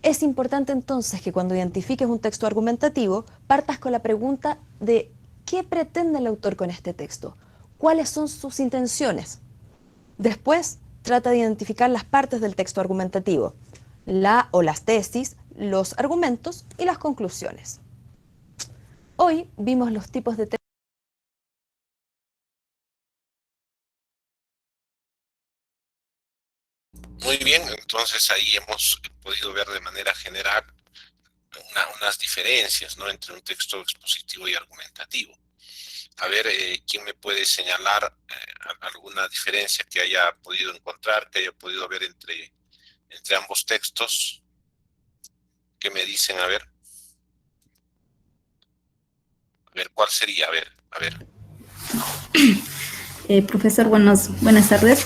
Es importante entonces que cuando identifiques un texto argumentativo, partas con la pregunta de ¿qué pretende el autor con este texto? ¿Cuáles son sus intenciones? Después, trata de identificar las partes del texto argumentativo, la o las tesis, los argumentos y las conclusiones. Hoy vimos los tipos de texto. Muy bien, entonces ahí hemos podido ver de manera general unas diferencias, ¿no?, entre un texto expositivo y argumentativo. A ver, ¿quién me puede señalar alguna diferencia que haya podido encontrar, que haya podido ver entre ambos textos? ¿Qué me dicen? A ver, ¿cuál sería? A ver. Profesor, buenas tardes.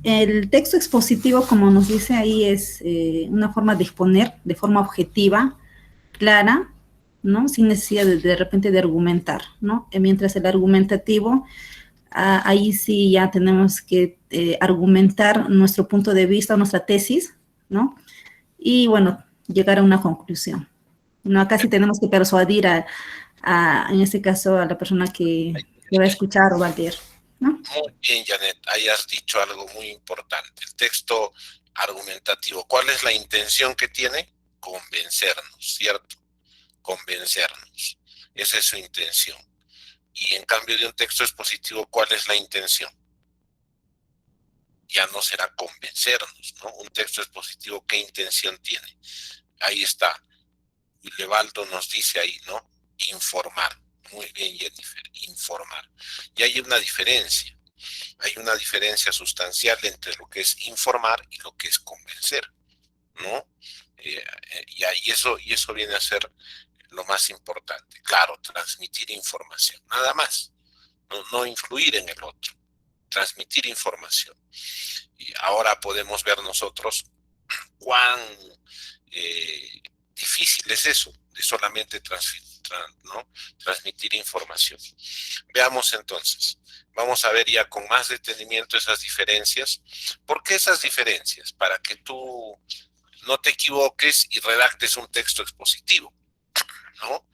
El texto expositivo, como nos dice ahí, es una forma de exponer de forma objetiva, clara, ¿no? Sin necesidad de repente de argumentar, ¿no? Mientras el argumentativo ahí sí ya tenemos que argumentar nuestro punto de vista, nuestra tesis, ¿no? Y bueno, llegar a una conclusión. No, acá sí tenemos que persuadir en este caso, a la persona que va a escuchar o va a leer, ¿no? Muy bien, Janet, ahí has dicho algo muy importante. El texto argumentativo, ¿cuál es la intención que tiene? Convencernos, ¿cierto? Convencernos. Esa es su intención. Y en cambio de un texto expositivo, ¿cuál es la intención? Ya no será convencernos, ¿no? Un texto expositivo, ¿qué intención tiene? Ahí está. Levaldo nos dice ahí, ¿no? Informar. Muy bien, Jennifer, informar. Y hay una diferencia. Hay una diferencia sustancial entre lo que es informar y lo que es convencer, ¿no? Y eso viene a ser lo más importante. Claro, transmitir información, nada más. No influir en el otro. Transmitir información. Y ahora podemos ver nosotros cuán difícil es eso, de solamente transmitir información. Veamos entonces, vamos a ver ya con más detenimiento esas diferencias. ¿Por qué esas diferencias? Para que tú no te equivoques y redactes un texto expositivo, ¿no?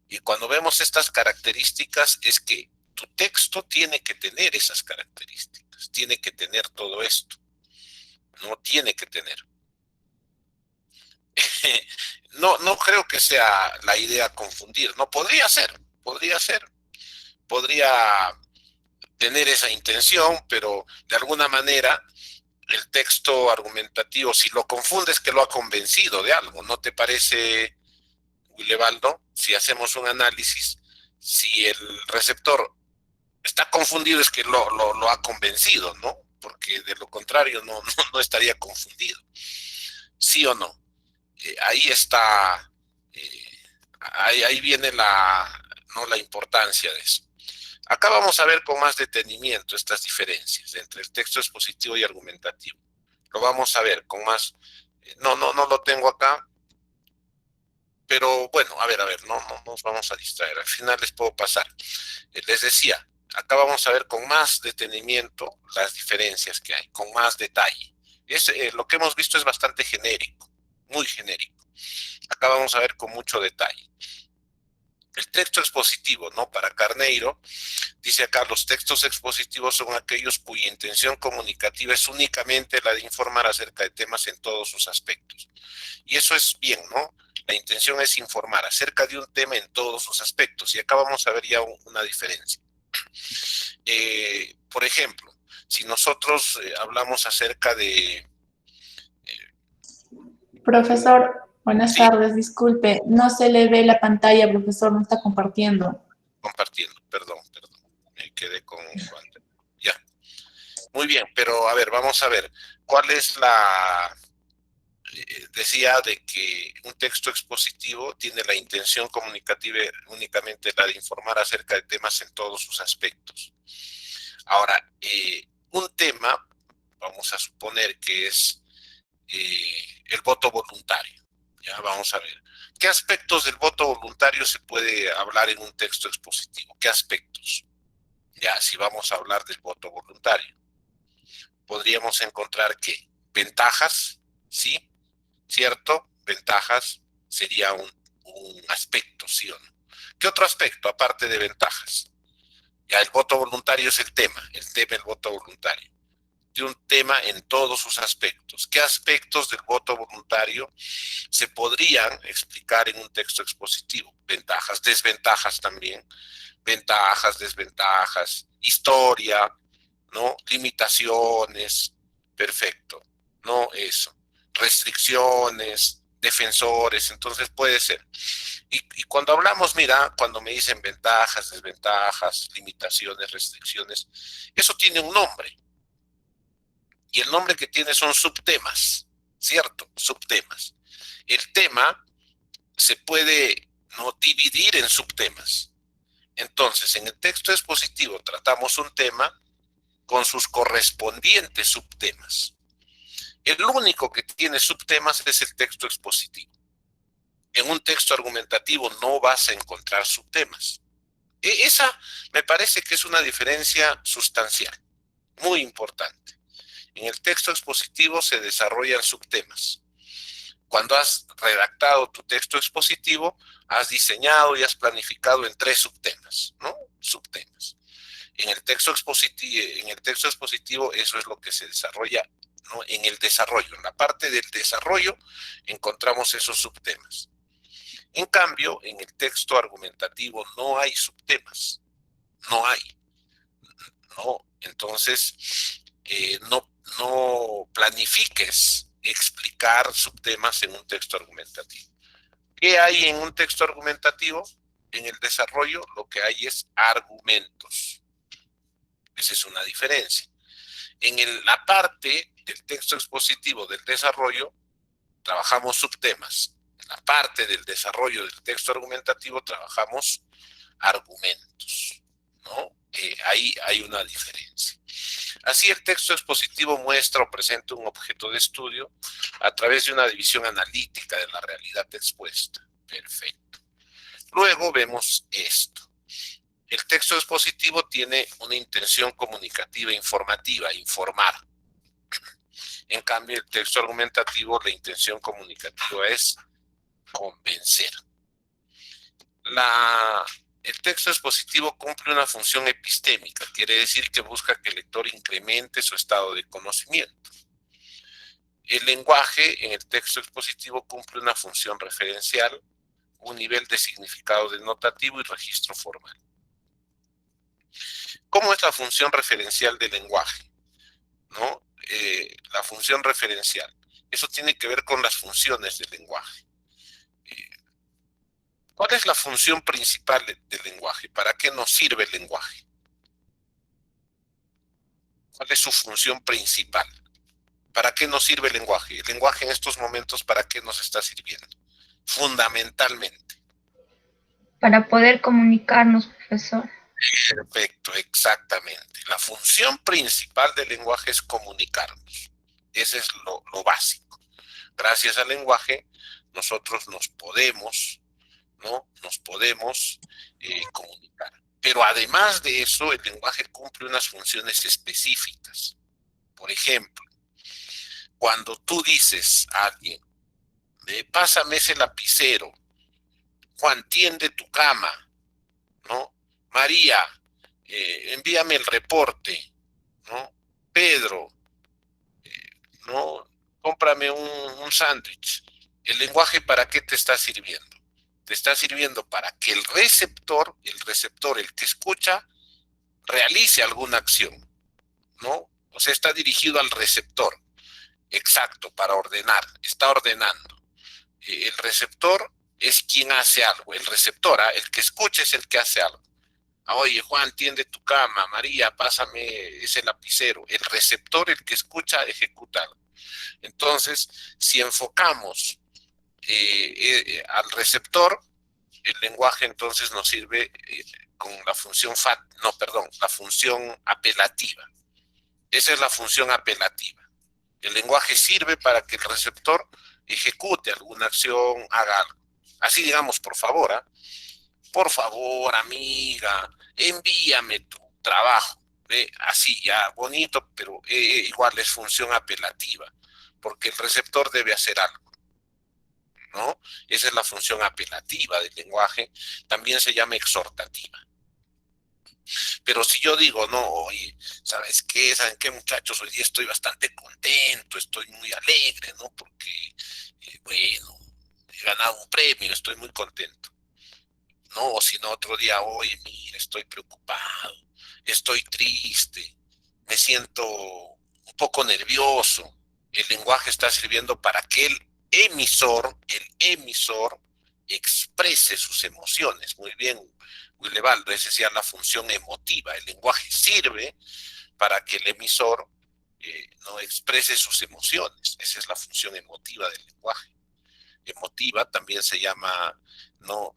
Y cuando vemos estas características es que tu texto tiene que tener esas características, tiene que tener todo esto, no tiene que tener. No creo que sea la idea confundir, no, podría tener esa intención, pero de alguna manera el texto argumentativo, si lo confundes, que lo ha convencido de algo, ¿no te parece, Levaldo? Si hacemos un análisis, si el receptor está confundido es que lo ha convencido, ¿no? Porque de lo contrario no estaría confundido. ¿Sí o no? Ahí está, ahí viene la importancia de eso. Acá vamos a ver con más detenimiento estas diferencias entre el texto expositivo y argumentativo. Lo vamos a ver con más, no lo tengo acá, pero bueno, a ver, no nos vamos a distraer, al final les puedo pasar. Les decía, acá vamos a ver con más detenimiento las diferencias que hay, con más detalle. Lo que hemos visto es bastante genérico, muy genérico. Acá vamos a ver con mucho detalle. El texto expositivo, ¿no? Para Carneiro, dice acá, los textos expositivos son aquellos cuya intención comunicativa es únicamente la de informar acerca de temas en todos sus aspectos. Y eso es bien, ¿no? La intención es informar acerca de un tema en todos sus aspectos. Y acá vamos a ver ya una diferencia. Por ejemplo, si nosotros hablamos acerca de... Profesor, buenas tardes, disculpe, no se le ve la pantalla, profesor, no está compartiendo. Compartiendo, perdón, me quedé con Juan. Ya, muy bien, pero a ver, vamos a ver, ¿cuál es la... decía de que un texto expositivo tiene la intención comunicativa únicamente la de informar acerca de temas en todos sus aspectos. Ahora, un tema, vamos a suponer que es el voto voluntario. Ya vamos a ver. ¿Qué aspectos del voto voluntario se puede hablar en un texto expositivo? ¿Qué aspectos? Ya, si vamos a hablar del voto voluntario, podríamos encontrar que ventajas, ¿sí? ¿Cierto? Ventajas sería un aspecto, ¿sí o no? ¿Qué otro aspecto aparte de ventajas? Ya, el voto voluntario es el tema del voto voluntario. De un tema en todos sus aspectos. ¿Qué aspectos del voto voluntario se podrían explicar en un texto expositivo? Ventajas, desventajas también. Ventajas, desventajas, historia, ¿no? Limitaciones, perfecto, ¿no? Eso. Restricciones, defensores, entonces puede ser. Y cuando hablamos, mira, cuando me dicen ventajas, desventajas, limitaciones, restricciones, eso tiene un nombre. Y el nombre que tiene son subtemas, ¿cierto? Subtemas. El tema se puede no dividir en subtemas. Entonces, en el texto expositivo tratamos un tema con sus correspondientes subtemas. El único que tiene subtemas es el texto expositivo. En un texto argumentativo no vas a encontrar subtemas. Esa me parece que es una diferencia sustancial, muy importante. En el texto expositivo se desarrollan subtemas. Cuando has redactado tu texto expositivo, has diseñado y has planificado en 3 subtemas, ¿no? Subtemas. En el texto expositivo eso es lo que se desarrolla, ¿no? En el desarrollo, en la parte del desarrollo encontramos esos subtemas. En cambio, en el texto argumentativo no hay subtemas, no hay, ¿no? Entonces, no planifiques explicar subtemas en un texto argumentativo. ¿Qué hay en un texto argumentativo? En el desarrollo lo que hay es argumentos. Esa es una diferencia. En la parte del texto expositivo del desarrollo trabajamos subtemas. En la parte del desarrollo del texto argumentativo trabajamos argumentos, ¿no? Ahí hay una diferencia. Así, el texto expositivo muestra o presenta un objeto de estudio a través de una división analítica de la realidad expuesta. Perfecto. Luego vemos esto. El texto expositivo tiene una intención comunicativa, informativa, informar. En cambio, el texto argumentativo, la intención comunicativa es convencer. El texto expositivo cumple una función epistémica, quiere decir que busca que el lector incremente su estado de conocimiento. El lenguaje en el texto expositivo cumple una función referencial, un nivel de significado denotativo y registro formal. ¿Cómo es la función referencial del lenguaje? ¿No? La función referencial. Eso tiene que ver con las funciones del lenguaje. ¿Cuál es la función principal del lenguaje? ¿Para qué nos sirve el lenguaje? ¿Cuál es su función principal? ¿Para qué nos sirve el lenguaje? El lenguaje en estos momentos, ¿para qué nos está sirviendo? Fundamentalmente. Para poder comunicarnos, profesor. Perfecto, exactamente. La función principal del lenguaje es comunicarnos. Ese es lo básico. Gracias al lenguaje, nosotros nos podemos, ¿no? Nos podemos comunicar. Pero además de eso, el lenguaje cumple unas funciones específicas. Por ejemplo, cuando tú dices a alguien, pásame ese lapicero, Juan, tiende tu cama, ¿no? María, envíame el reporte, ¿no? Pedro, ¿no? Cómprame un sándwich. ¿El lenguaje para qué te está sirviendo? Te está sirviendo para que el receptor, el que escucha, realice alguna acción, ¿no? O sea, está dirigido al receptor. Exacto, para ordenar, está ordenando. El receptor es quien hace algo, el receptor, el que escucha es el que hace algo. Oye, Juan, tiende tu cama, María, pásame ese lapicero. El receptor, el que escucha, ejecuta algo. Entonces, si enfocamos al receptor, el lenguaje entonces nos sirve con la función la función apelativa. Esa es la función apelativa. El lenguaje sirve para que el receptor ejecute alguna acción, haga algo. Así digamos, por favor, por favor, amiga, envíame tu trabajo. Así, ya, bonito, pero igual es función apelativa, porque el receptor debe hacer algo, ¿no? Esa es la función apelativa del lenguaje, también se llama exhortativa. Pero si yo digo, no, oye, ¿sabes qué? ¿Saben qué, muchachos? Hoy día estoy bastante contento, estoy muy alegre, ¿no? Porque, bueno, he ganado un premio, estoy muy contento. No, o si no, otro día, oye, mira, estoy preocupado, estoy triste, me siento un poco nervioso. El lenguaje está sirviendo para que el emisor exprese sus emociones. Muy bien, Willebaldo, esa sería la función emotiva. El lenguaje sirve para que el emisor no exprese sus emociones. Esa es la función emotiva del lenguaje. Emotiva también se llama, no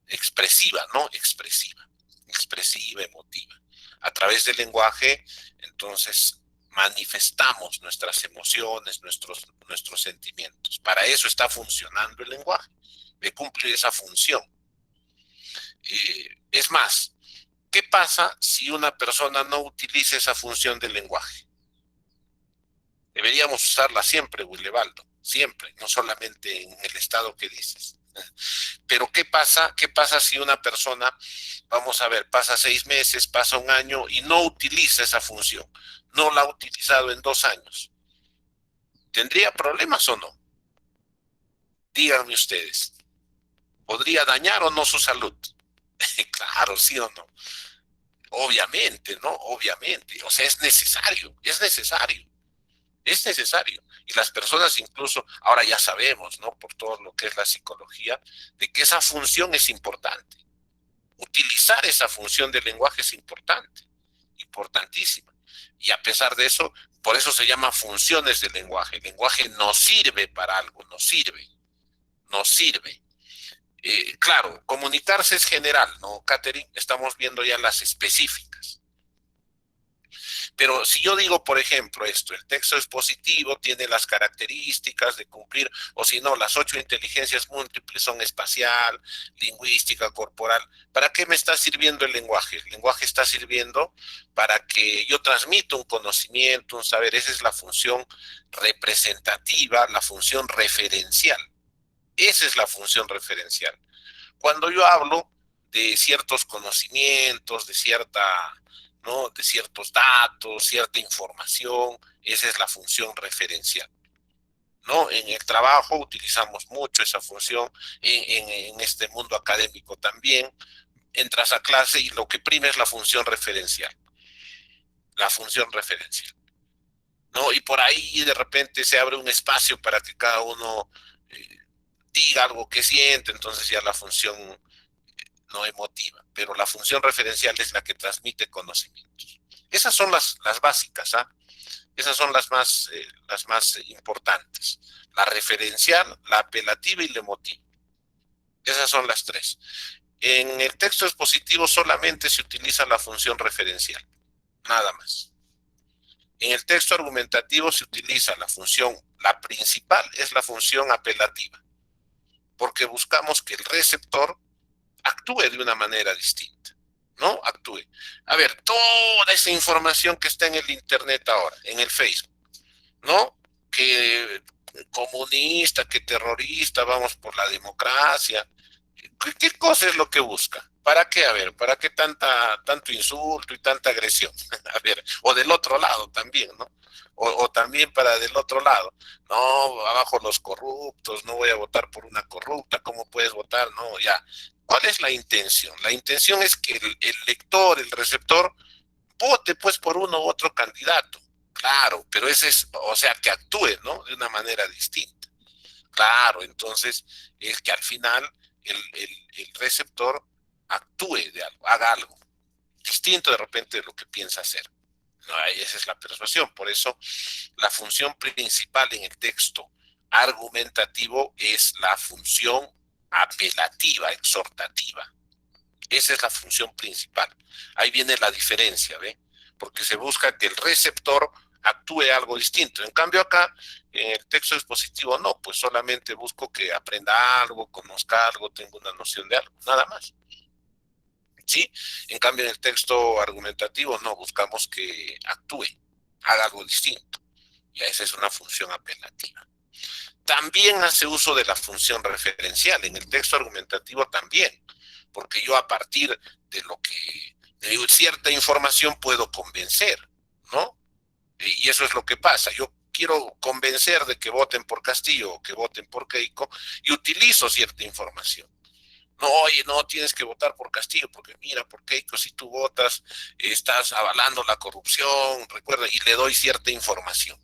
expresiva, no expresiva, expresiva, emotiva. A través del lenguaje, entonces, manifestamos nuestras emociones, nuestros sentimientos. Para eso está funcionando el lenguaje, de cumplir esa función. Es más, ¿qué pasa si una persona no utiliza esa función del lenguaje? Deberíamos usarla siempre, Willebaldo, siempre, no solamente en el estado que dices. Pero ¿qué pasa? ¿Qué pasa si una persona, vamos a ver, pasa 6 meses, pasa un año y no utiliza esa función? No la ha utilizado en 2 años. ¿Tendría problemas o no? Díganme ustedes. ¿Podría dañar o no su salud? Claro, sí o no. Obviamente, ¿no? Obviamente. O sea, es necesario, es necesario. Es necesario. Y las personas incluso, ahora ya sabemos, ¿no? Por todo lo que es la psicología, de que esa función es importante. Utilizar esa función del lenguaje es importante, importantísima. Y a pesar de eso, por eso se llama funciones del lenguaje. El lenguaje nos sirve para algo, nos sirve, nos sirve. Claro, comunicarse es general, ¿no, Catherine? Estamos viendo ya las específicas. Pero si yo digo, por ejemplo, esto, el texto expositivo tiene las características de cumplir, o si no, las 8 inteligencias múltiples son espacial, lingüística, corporal. ¿Para qué me está sirviendo el lenguaje? El lenguaje está sirviendo para que yo transmita un conocimiento, un saber. Esa es la función representativa, la función referencial. Esa es la función referencial. Cuando yo hablo de ciertos conocimientos, de cierta, ¿no? De ciertos datos, cierta información, esa es la función referencial, ¿no? En el trabajo utilizamos mucho esa función, en este mundo académico también. Entras a clase y lo que prima es la función referencial, ¿no? Y por ahí de repente se abre un espacio para que cada uno diga algo que siente, entonces ya la función no emotiva, pero la función referencial es la que transmite conocimientos. Esas son las básicas, ¿ah? Esas son las más importantes. La referencial, la apelativa y la emotiva. Esas son las 3. En el texto expositivo solamente se utiliza la función referencial, nada más. En el texto argumentativo se utiliza la función, la principal es la función apelativa, porque buscamos que el receptor actúe de una manera distinta, ¿no? Actúe. A ver, toda esa información que está en el internet ahora, en el Facebook, ¿no? Que comunista, que terrorista, vamos por la democracia. ¿Qué cosa es lo que busca? ¿Para qué? A ver, ¿para qué tanto insulto y tanta agresión? A ver, o del otro lado también, ¿no? O también para del otro lado. No, abajo los corruptos, no voy a votar por una corrupta, ¿cómo puedes votar? No, ya. ¿Cuál es la intención? La intención es que el lector, el receptor, vote pues por uno u otro candidato. Claro, pero ese es, o sea, que actúe, ¿no? De una manera distinta. Claro, entonces es que al final el receptor actúe de algo, haga algo distinto de repente de lo que piensa hacer. No, esa es la persuasión. Por eso la función principal en el texto argumentativo es la función apelativa, exhortativa. Esa es la función principal. Ahí viene la diferencia, ¿ve? Porque se busca que el receptor actúe algo distinto. En cambio acá, en el texto expositivo, no, pues solamente busco que aprenda algo, conozca algo, tenga una noción de algo, nada más. ¿Sí? En cambio, en el texto argumentativo, no, buscamos que actúe, haga algo distinto. Y esa es una función apelativa. También hace uso de la función referencial, en el texto argumentativo también, porque yo a partir de lo que, de cierta información puedo convencer, ¿no? Y eso es lo que pasa. Yo quiero convencer de que voten por Castillo o que voten por Keiko y utilizo cierta información. No, oye, no, tienes que votar por Castillo, porque mira, por Keiko, si tú votas, estás avalando la corrupción, recuerda, y le doy cierta información,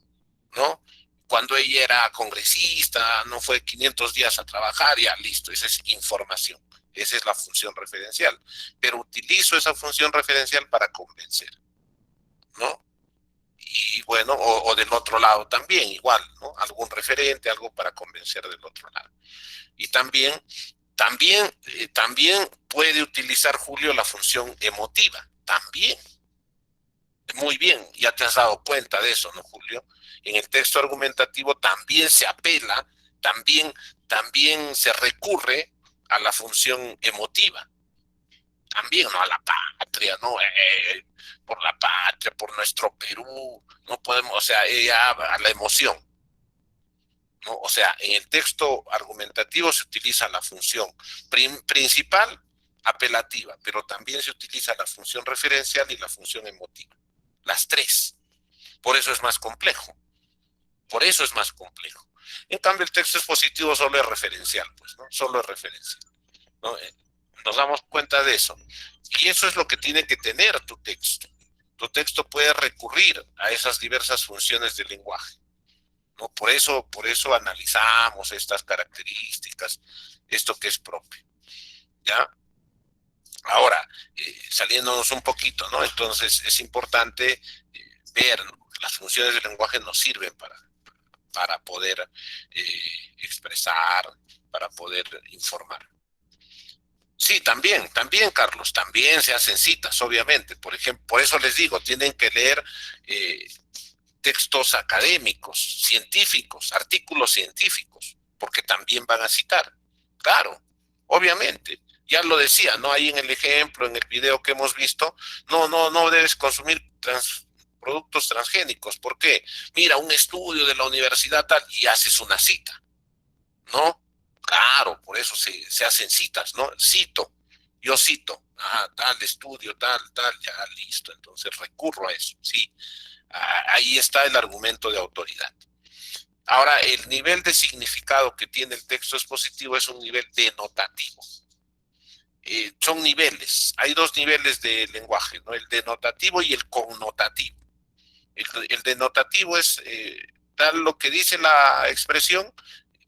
¿no? Cuando ella era congresista, no fue 500 días a trabajar, ya listo, esa es información, esa es la función referencial, pero utilizo esa función referencial para convencer, ¿no? Y bueno, o del otro lado también, igual, ¿no? Algún referente, algo para convencer del otro lado. Y también puede utilizar, Julio, la función emotiva, también. Muy bien, ya te has dado cuenta de eso, ¿no, Julio? En el texto argumentativo también se apela, también se recurre a la función emotiva. también, ¿no? A la patria, ¿no? Por la patria, por nuestro Perú, no podemos, o sea, ya a la emoción, ¿no? O sea, en el texto argumentativo se utiliza la función principal, apelativa, pero también se utiliza la función referencial y la función emotiva. Las tres. Por eso es más complejo. Por eso es más complejo. En cambio, el texto expositivo solo es referencial, pues, ¿no? Solo es referencial, ¿no? Nos damos cuenta de eso. Y eso es lo que tiene que tener tu texto. Tu texto puede recurrir a esas diversas funciones del lenguaje, ¿no? Por eso analizamos estas características, esto que es propio, ¿ya? Ahora, saliéndonos un poquito, ¿no? Entonces, es importante ver, ¿no? Las funciones del lenguaje nos sirven para poder expresar, para poder informar. Sí, también, Carlos, también se hacen citas, obviamente. Por ejemplo, por eso les digo, tienen que leer textos académicos, científicos, artículos científicos, porque también van a citar. Claro, obviamente. Ya lo decía, ¿no? Ahí en el ejemplo, en el video que hemos visto, no debes consumir productos transgénicos. ¿Por qué? Mira, un estudio de la universidad tal, y haces una cita, ¿no? Claro, por eso se hacen citas, ¿no? Yo cito, tal estudio, tal, ya listo, entonces recurro a eso, sí. Ahí está el argumento de autoridad. Ahora, el nivel de significado que tiene el texto expositivo es un nivel denotativo. Son niveles, hay dos niveles de lenguaje, ¿no? El denotativo y el connotativo. El denotativo es tal lo que dice la expresión,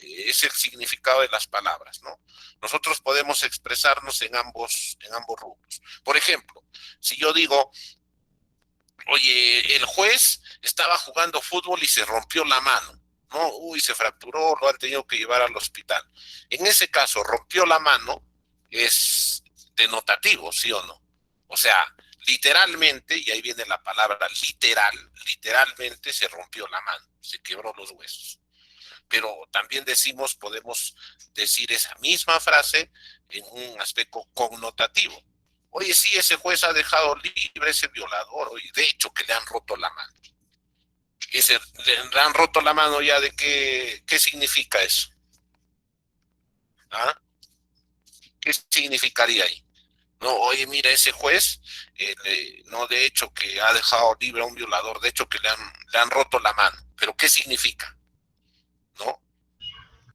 es el significado de las palabras, ¿no? Nosotros podemos expresarnos en ambos rubros. Por ejemplo, si yo digo, oye, el juez estaba jugando fútbol y se rompió la mano, ¿no? Uy, se fracturó, lo han tenido que llevar al hospital. En ese caso, rompió la mano es denotativo, ¿sí o no? O sea, literalmente, y ahí viene la palabra literalmente se rompió la mano, se quebró los huesos. Pero también podemos decir esa misma frase en un aspecto connotativo. Oye, sí, ese juez ha dejado libre ese violador, oye, de hecho que le han roto la mano. Le han roto la mano ya de ¿qué significa eso? ¿Ah? ¿Qué significaría ahí? No, oye, mira, ese juez, no, de hecho que ha dejado libre a un violador, de hecho que le han roto la mano. ¿Pero qué significa? ¿No?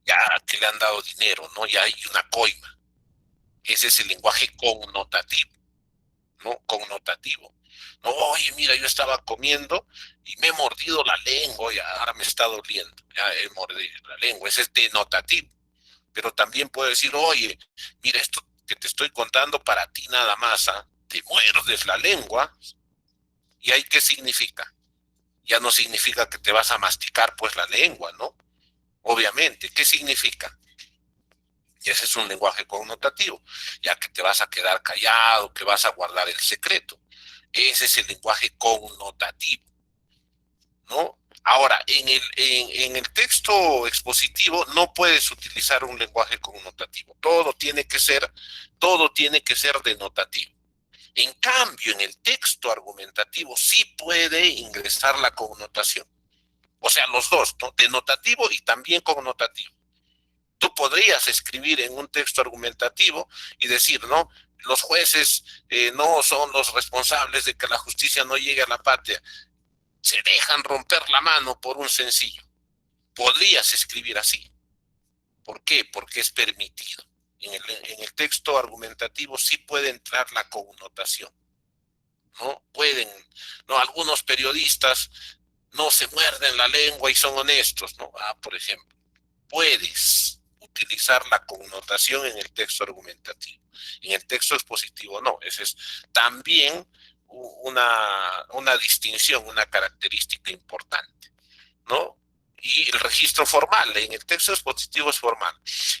Ya que le han dado dinero, ¿no? Ya hay una coima. Ese es el lenguaje connotativo, ¿no? Connotativo. No, oye, mira, yo estaba comiendo y me he mordido la lengua y ahora me está doliendo. Ya he mordido la lengua, ese es denotativo. Pero también puedo decir, oye, mira, esto que te estoy contando para ti nada más, te muerdes la lengua. ¿Y ahí qué significa? Ya no significa que te vas a masticar pues la lengua, ¿no? Obviamente, ¿qué significa? Y ese es un lenguaje connotativo, ya que te vas a quedar callado, que vas a guardar el secreto. Ese es el lenguaje connotativo, ¿no? Ahora, en el texto expositivo no puedes utilizar un lenguaje connotativo. Todo tiene que ser denotativo. En cambio, en el texto argumentativo sí puede ingresar la connotación. O sea, los dos, ¿no? Denotativo y también connotativo. Tú podrías escribir en un texto argumentativo y decir, ¿no? Los jueces no son los responsables de que la justicia no llegue a la patria. Se dejan romper la mano por un sencillo. Podrías escribir así. ¿Por qué? Porque es permitido. En el texto argumentativo sí puede entrar la connotación, ¿no? ¿no? Algunos periodistas no se muerden la lengua y son honestos, ¿no? Por ejemplo, puedes utilizar la connotación en el texto argumentativo. En el texto expositivo no. Esa es también una distinción, una característica importante, ¿no? Y el registro formal, en el texto expositivo es formal.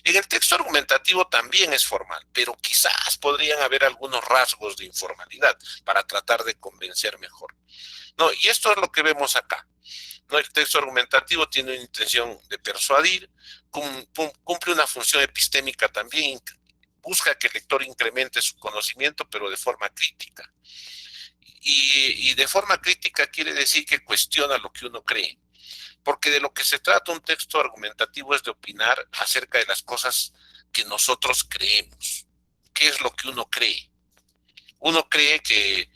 En el texto argumentativo también es formal, pero quizás podrían haber algunos rasgos de informalidad para tratar de convencer mejor, ¿no? Y esto es lo que vemos acá, ¿no? El texto argumentativo tiene una intención de persuadir, cumple una función epistémica también busca que el lector incremente su conocimiento, pero de forma crítica. Y de forma crítica quiere decir que cuestiona lo que uno cree. Porque de lo que se trata un texto argumentativo es de opinar acerca de las cosas que nosotros creemos. ¿Qué es lo que uno cree? Uno cree que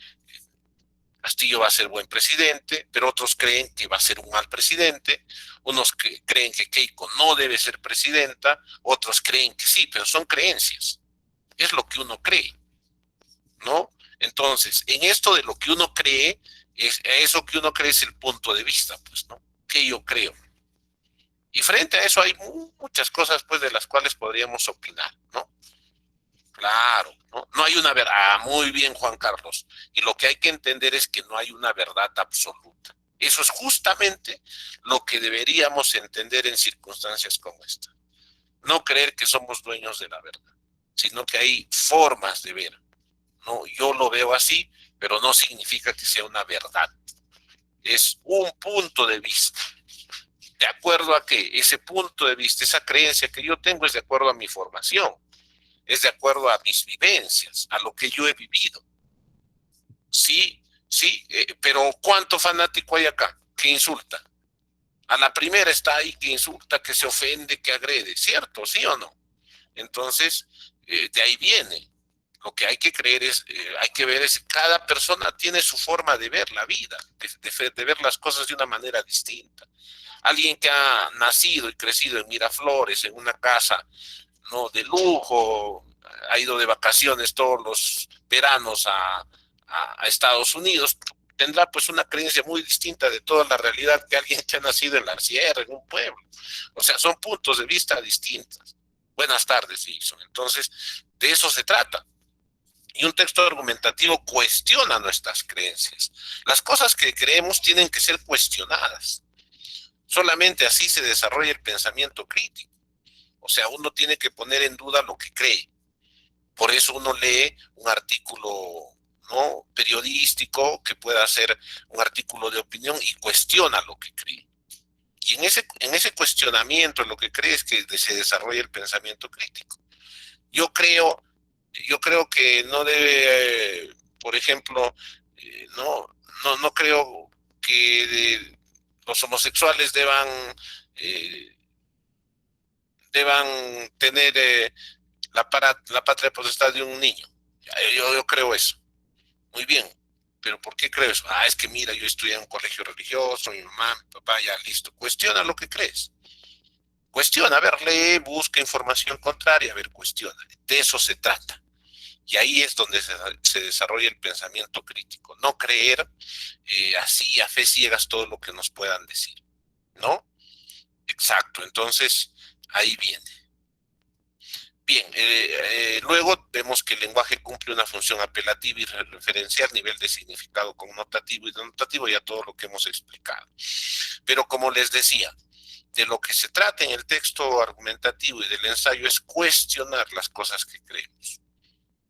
Castillo va a ser buen presidente, pero otros creen que va a ser un mal presidente. Unos creen que Keiko no debe ser presidenta, otros creen que sí, pero son creencias. Es lo que uno cree, ¿no? Entonces, en esto de lo que uno cree, eso que uno cree es el punto de vista, pues, ¿no? ¿Qué yo creo? Y frente a eso hay muchas cosas, pues, de las cuales podríamos opinar, ¿no? Claro, ¿no? No hay una verdad. Ah, muy bien, Juan Carlos. Y lo que hay que entender es que no hay una verdad absoluta. Eso es justamente lo que deberíamos entender en circunstancias como esta. No creer que somos dueños de la verdad, sino que hay formas de ver. No, yo lo veo así, pero no significa que sea una verdad. Es un punto de vista. ¿De acuerdo a qué? Ese punto de vista, esa creencia que yo tengo es de acuerdo a mi formación, es de acuerdo a mis vivencias, a lo que yo he vivido. Sí, sí, pero ¿cuánto fanático hay acá que insulta? A la primera está ahí que insulta, que se ofende, que agrede, ¿cierto? ¿Sí o no? Entonces, de ahí viene. Lo que hay que creer es, hay que ver es, cada persona tiene su forma de ver la vida, de ver las cosas de una manera distinta. Alguien que ha nacido y crecido en Miraflores, en una casa, ¿no?, de lujo, ha ido de vacaciones todos los veranos a Estados Unidos, tendrá pues una creencia muy distinta de toda la realidad que alguien que ha nacido en la sierra, en un pueblo. O sea, son puntos de vista distintos. Buenas tardes, Jason. Entonces, de eso se trata. Y un texto argumentativo cuestiona nuestras creencias. Las cosas que creemos tienen que ser cuestionadas. Solamente así se desarrolla el pensamiento crítico. O sea, uno tiene que poner en duda lo que cree. Por eso uno lee un artículo, ¿no?, periodístico, que pueda ser un artículo de opinión, y cuestiona lo que cree. Y en ese cuestionamiento, en lo que cree, es que se desarrolla el pensamiento crítico. Yo creo que no debe, por ejemplo, no creo que los homosexuales deban tener la patria potestad de un niño. Yo creo eso. Muy bien. ¿Pero por qué creo eso? Ah, es que mira, yo estudié en un colegio religioso, mi mamá, mi papá, ya listo. Cuestiona lo que crees. Cuestiona, a ver, lee, busca información contraria, a ver, cuestiona. De eso se trata. Y ahí es donde se desarrolla el pensamiento crítico. No creer así a fe ciegas todo lo que nos puedan decir, ¿no? Exacto. Entonces, ahí viene. Bien, luego vemos que el lenguaje cumple una función apelativa y referencial, nivel de significado connotativo y denotativo, ya todo lo que hemos explicado. Pero como les decía, de lo que se trata en el texto argumentativo y del ensayo es cuestionar las cosas que creemos.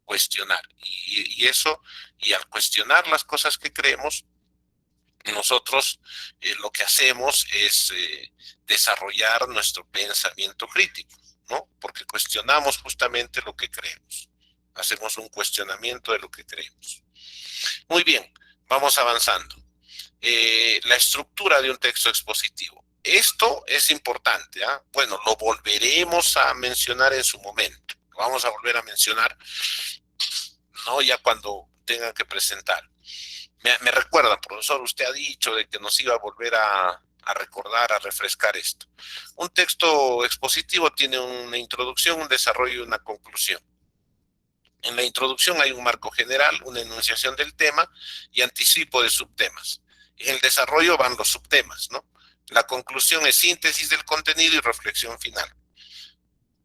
Cuestionar. Y al cuestionar las cosas que creemos, nosotros lo que hacemos es desarrollar nuestro pensamiento crítico, ¿no? Porque cuestionamos justamente lo que creemos. Hacemos un cuestionamiento de lo que creemos. Muy bien, vamos avanzando. La estructura de un texto expositivo. Esto es importante, ¿ah? Bueno, lo volveremos a mencionar en su momento. Lo vamos a volver a mencionar, ¿no?, ya cuando tengan que presentar. Me recuerda, profesor, usted ha dicho de que nos iba a volver a recordar, a refrescar esto. Un texto expositivo tiene una introducción, un desarrollo y una conclusión. En la introducción hay un marco general, una enunciación del tema y anticipo de subtemas. En el desarrollo van los subtemas, ¿no? La conclusión es síntesis del contenido y reflexión final.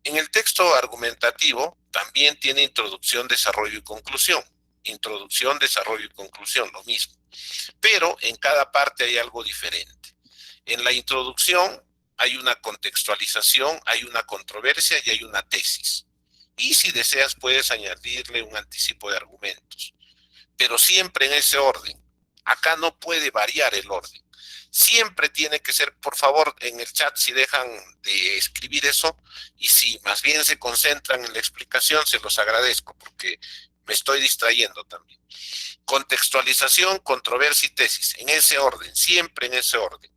En el texto argumentativo también tiene introducción, desarrollo y conclusión. Introducción, desarrollo y conclusión, lo mismo. Pero en cada parte hay algo diferente. En la introducción hay una contextualización, hay una controversia y hay una tesis. Y si deseas puedes añadirle un anticipo de argumentos. Pero siempre en ese orden. Acá no puede variar el orden. Siempre tiene que ser, por favor, en el chat, si dejan de escribir eso, y si más bien se concentran en la explicación, se los agradezco, porque me estoy distrayendo también. Contextualización, controversia y tesis, en ese orden, siempre en ese orden.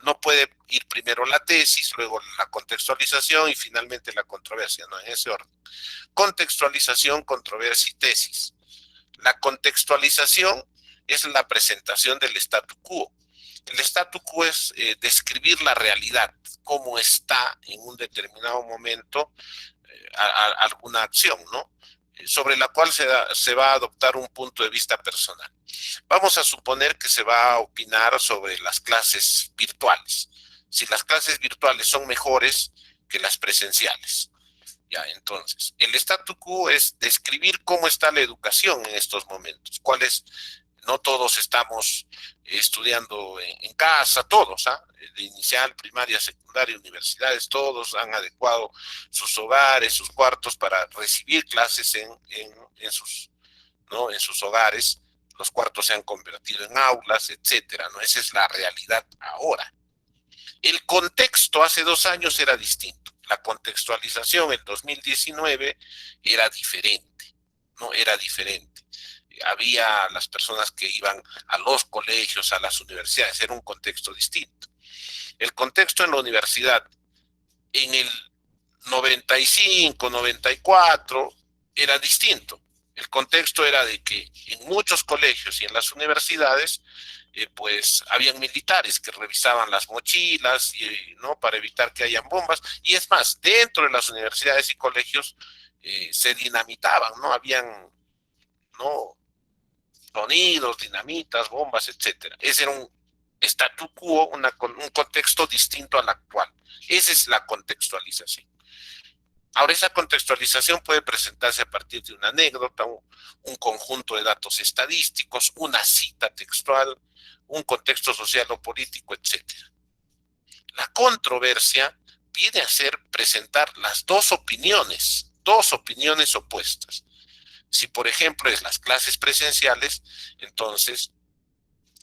No puede ir primero la tesis, luego la contextualización y finalmente la controversia, no, en ese orden. Contextualización, controversia y tesis. La contextualización es la presentación del statu quo. El statu quo es describir la realidad, cómo está en un determinado momento alguna acción, ¿no? Sobre la cual se va a adoptar un punto de vista personal. Vamos a suponer que se va a opinar sobre las clases virtuales. Si las clases virtuales son mejores que las presenciales. Ya, entonces, el statu quo es describir cómo está la educación en estos momentos. No todos estamos estudiando en casa, todos, de inicial, primaria, secundaria, universidades, todos han adecuado sus hogares, sus cuartos para recibir clases en sus hogares. Los cuartos se han convertido en aulas, etcétera, ¿no? Esa es la realidad ahora. El contexto hace 2 años era distinto. La contextualización en 2019 era diferente, ¿no? Era diferente. Había las personas que iban a los colegios, a las universidades, era un contexto distinto. El contexto en la universidad en el 95, 94 era distinto. El contexto era de que en muchos colegios y en las universidades pues habían militares que revisaban las mochilas, ¿no? Para evitar que hayan bombas, y es más, dentro de las universidades y colegios se dinamitaban, ¿no? Habían, ¿no? Sonidos, dinamitas, bombas, etcétera. Ese era un statu quo, un contexto distinto al actual. Esa es la contextualización. Ahora, esa contextualización puede presentarse a partir de una anécdota, un conjunto de datos estadísticos, una cita textual, un contexto social o político, etcétera. La controversia viene a ser presentar las dos opiniones opuestas. Si, por ejemplo, es las clases presenciales, entonces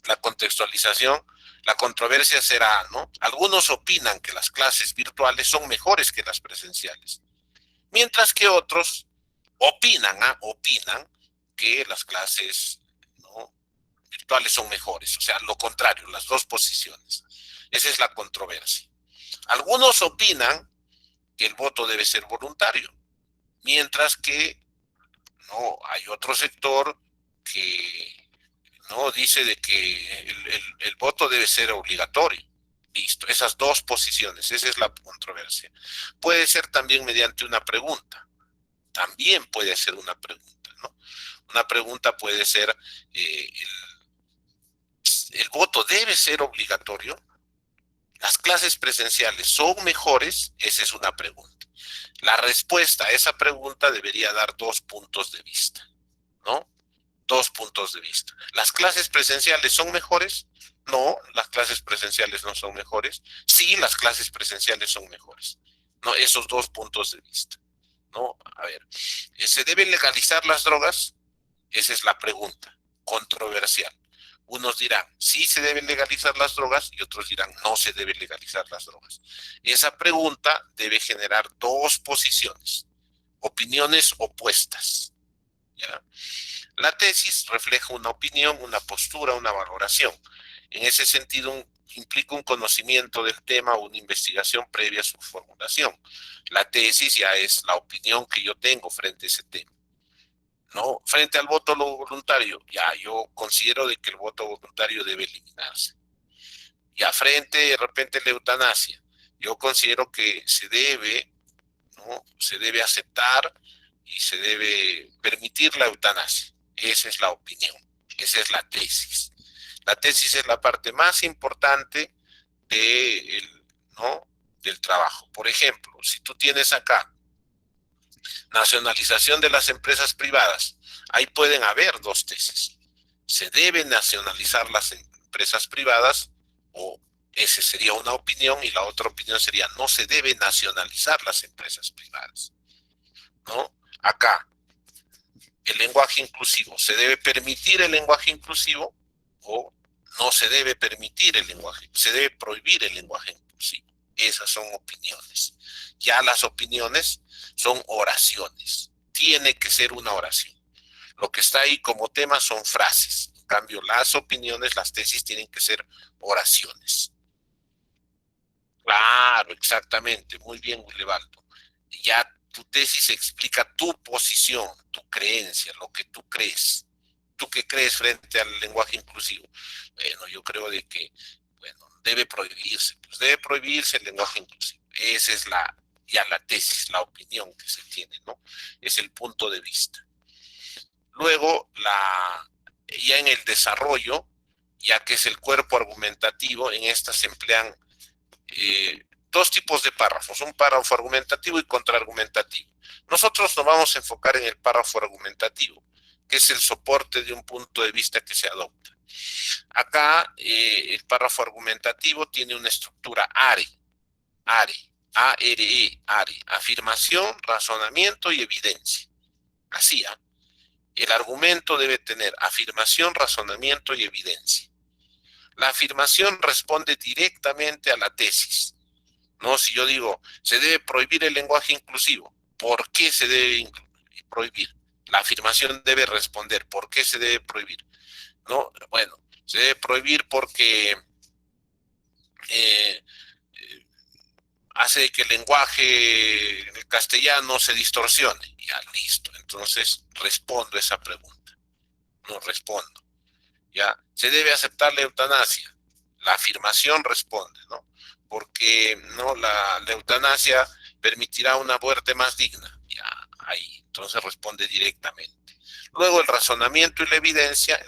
la contextualización, la controversia será, ¿no? Algunos opinan que las clases virtuales son mejores que las presenciales, mientras que otros opinan que las clases, ¿no? virtuales son mejores. O sea, lo contrario, las dos posiciones. Esa es la controversia. Algunos opinan que el voto debe ser voluntario, mientras que no hay otro sector que no dice de que el voto debe ser obligatorio. Listo, esas dos posiciones, esa es la controversia. Puede ser también mediante una pregunta. También puede ser una pregunta, ¿no? Una pregunta puede ser, ¿el voto debe ser obligatorio? ¿Las clases presenciales son mejores? Esa es una pregunta. La respuesta a esa pregunta debería dar 2 puntos de vista, ¿no? 2 puntos de vista. ¿Las clases presenciales son mejores? No, las clases presenciales no son mejores. Sí, las clases presenciales son mejores. No, esos 2 puntos de vista, ¿no? A ver, ¿se deben legalizar las drogas? Esa es la pregunta controversial. Unos dirán, sí se deben legalizar las drogas, y otros dirán, no se deben legalizar las drogas. Esa pregunta debe generar 2 posiciones, opiniones opuestas, ¿ya? La tesis refleja una opinión, una postura, una valoración. En ese sentido, implica un conocimiento del tema o una investigación previa a su formulación. La tesis ya es la opinión que yo tengo frente a ese tema. ¿No? Frente al voto voluntario, ya yo considero de que el voto voluntario debe eliminarse. Ya frente de repente a la eutanasia, yo considero que se debe, ¿no? Se debe aceptar y se debe permitir la eutanasia. Esa es la opinión, esa es la tesis. La tesis es la parte más importante ¿no? del trabajo. Por ejemplo, si tú tienes acá nacionalización de las empresas privadas, ahí pueden haber 2 tesis. Se deben nacionalizar las empresas privadas, o esa sería una opinión, y la otra opinión sería no se debe nacionalizar las empresas privadas, ¿no? Acá, el lenguaje inclusivo, ¿se debe permitir el lenguaje inclusivo o no se debe permitir el lenguaje, se debe prohibir el lenguaje inclusivo. Esas son opiniones. Ya las opiniones son oraciones. Tiene que ser una oración. Lo que está ahí como tema son frases. En cambio, las opiniones, las tesis tienen que ser oraciones. Claro, exactamente. Muy bien, Gulevaldo. Ya tu tesis explica tu posición, tu creencia, lo que tú crees. ¿Tú qué crees frente al lenguaje inclusivo? Bueno, yo creo de que, bueno, debe prohibirse. Pues debe prohibirse el lenguaje inclusivo. Esa es ya la tesis, la opinión que se tiene, ¿no? Es el punto de vista. Luego, ya en el desarrollo, ya que es el cuerpo argumentativo, en esta se emplean dos tipos de párrafos, un párrafo argumentativo y contraargumentativo. Nosotros nos vamos a enfocar en el párrafo argumentativo, que es el soporte de un punto de vista que se adopta. Acá, el párrafo argumentativo tiene una estructura ARE, A-R-E, ARE, afirmación, razonamiento y evidencia. Así, ¿ah? El argumento debe tener afirmación, razonamiento y evidencia. La afirmación responde directamente a la tesis, ¿no? Si yo digo, se debe prohibir el lenguaje inclusivo, ¿por qué se debe prohibir? La afirmación debe responder, ¿por qué se debe prohibir? ¿No? Bueno, se debe prohibir porque hace que el lenguaje castellano se distorsione. Ya, listo. Entonces, respondo esa pregunta. No respondo. Ya, se debe aceptar la eutanasia. La afirmación responde, ¿no? Porque no, la eutanasia permitirá una muerte más digna. Ya, ahí. Entonces responde directamente. Luego el razonamiento y la evidencia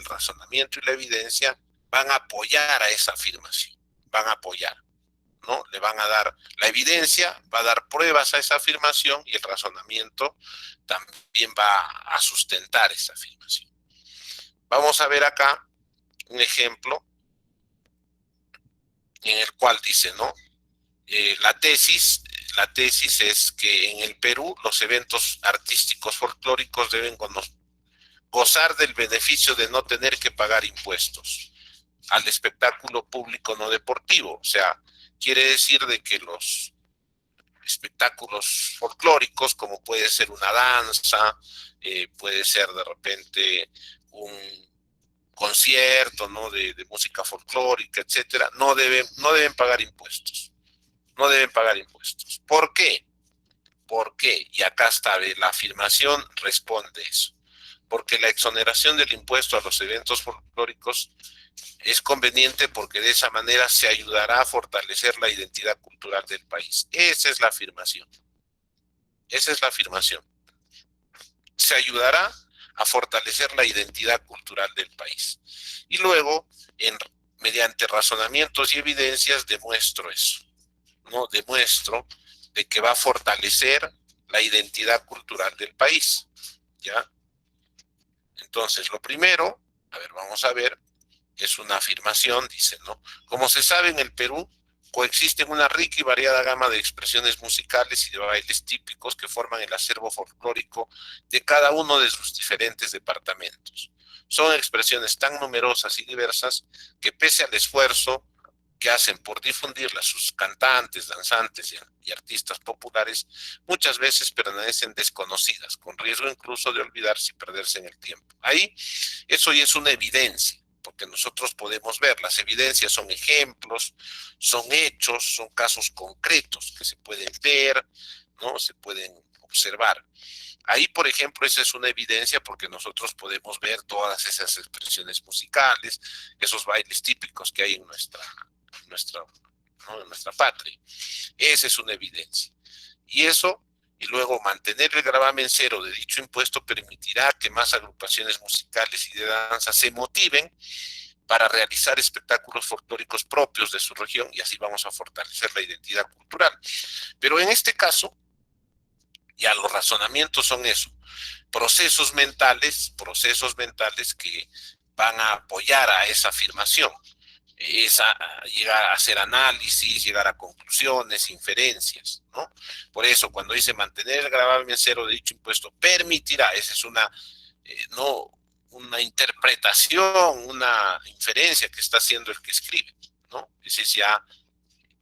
van a apoyar a esa afirmación. Van a apoyar, ¿no? Le van a dar, la evidencia va a dar pruebas a esa afirmación y el razonamiento también va a sustentar esa afirmación. Vamos a ver acá un ejemplo en el cual dice, ¿no? La tesis es que en el Perú los eventos artísticos folclóricos deben gozar del beneficio de no tener que pagar impuestos al espectáculo público no deportivo. O sea, quiere decir de que los espectáculos folclóricos, como puede ser una danza, puede ser de repente un concierto, ¿no? de música folclórica, etcétera, no deben pagar impuestos. No deben pagar impuestos. ¿Por qué? ¿Por qué? Y acá está, la afirmación responde eso. Porque la exoneración del impuesto a los eventos folclóricos es conveniente porque de esa manera se ayudará a fortalecer la identidad cultural del país. Esa es la afirmación. Esa es la afirmación. Se ayudará a fortalecer la identidad cultural del país. Y luego, mediante razonamientos y evidencias, demuestro eso, ¿no? Demuestro de que va a fortalecer la identidad cultural del país, ¿ya? Entonces, lo primero, a ver, vamos a ver, es una afirmación, dice, ¿no? Como se sabe, en el Perú coexisten una rica y variada gama de expresiones musicales y de bailes típicos que forman el acervo folclórico de cada uno de sus diferentes departamentos. Son expresiones tan numerosas y diversas que pese al esfuerzo que hacen por difundirlas sus cantantes, danzantes y artistas populares, muchas veces permanecen desconocidas, con riesgo incluso de olvidarse y perderse en el tiempo. Ahí, eso ya es una evidencia, porque nosotros podemos ver, las evidencias son ejemplos, son hechos, son casos concretos que se pueden ver, ¿no? Se pueden observar. Ahí, por ejemplo, esa es una evidencia porque nosotros podemos ver todas esas expresiones musicales, esos bailes típicos que hay en nuestra patria. Esa es una evidencia. Y luego mantener el gravamen cero de dicho impuesto permitirá que más agrupaciones musicales y de danza se motiven para realizar espectáculos folclóricos propios de su región y así vamos a fortalecer la identidad cultural. Pero en este caso, ya los razonamientos son eso, procesos mentales que van a apoyar a esa afirmación. Llegar a hacer análisis, llegar a conclusiones, inferencias, ¿no? Por eso, cuando dice mantener el gravamen cero de dicho impuesto permitirá, esa es una interpretación, una inferencia que está haciendo el que escribe, ¿no? Ese es ya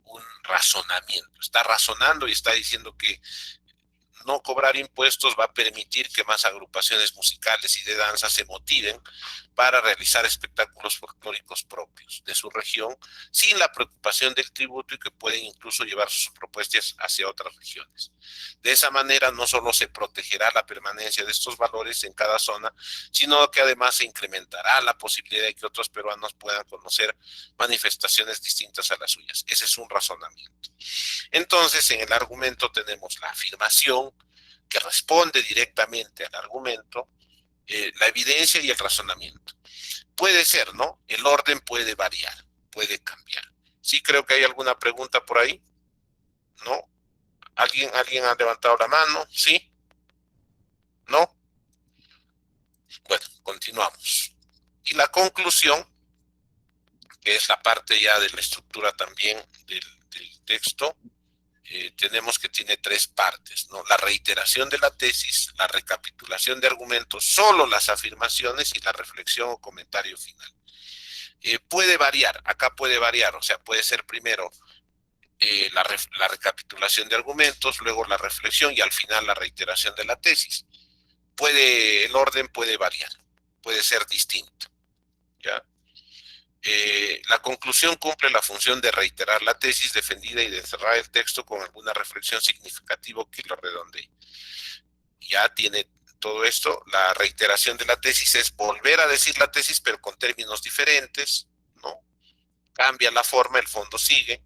un razonamiento. Está razonando y está diciendo que no cobrar impuestos va a permitir que más agrupaciones musicales y de danza se motiven para realizar espectáculos folclóricos propios de su región, sin la preocupación del tributo, y que pueden incluso llevar sus propuestas hacia otras regiones. De esa manera no solo se protegerá la permanencia de estos valores en cada zona, sino que además se incrementará la posibilidad de que otros peruanos puedan conocer manifestaciones distintas a las suyas. Ese es un razonamiento. Entonces, en el argumento tenemos la afirmación que responde directamente al argumento, la evidencia y el razonamiento. Puede ser, ¿no? El orden puede variar, puede cambiar. Sí, creo que hay alguna pregunta por ahí, ¿no? ¿Alguien ha levantado la mano? ¿Sí? ¿No? Bueno, continuamos. Y la conclusión, que es la parte ya de la estructura también del texto, tenemos que tiene tres partes, ¿no? La reiteración de la tesis, la recapitulación de argumentos, solo las afirmaciones y la reflexión o comentario final. Puede variar, acá puede variar, o sea, puede ser primero la recapitulación de argumentos, luego la reflexión y al final la reiteración de la tesis. El orden puede variar, puede ser distinto, ¿ya? La conclusión cumple la función de reiterar la tesis defendida y de cerrar el texto con alguna reflexión significativa que lo redondee. Ya tiene todo esto. La reiteración de la tesis es volver a decir la tesis, pero con términos diferentes, ¿no? Cambia la forma, el fondo sigue.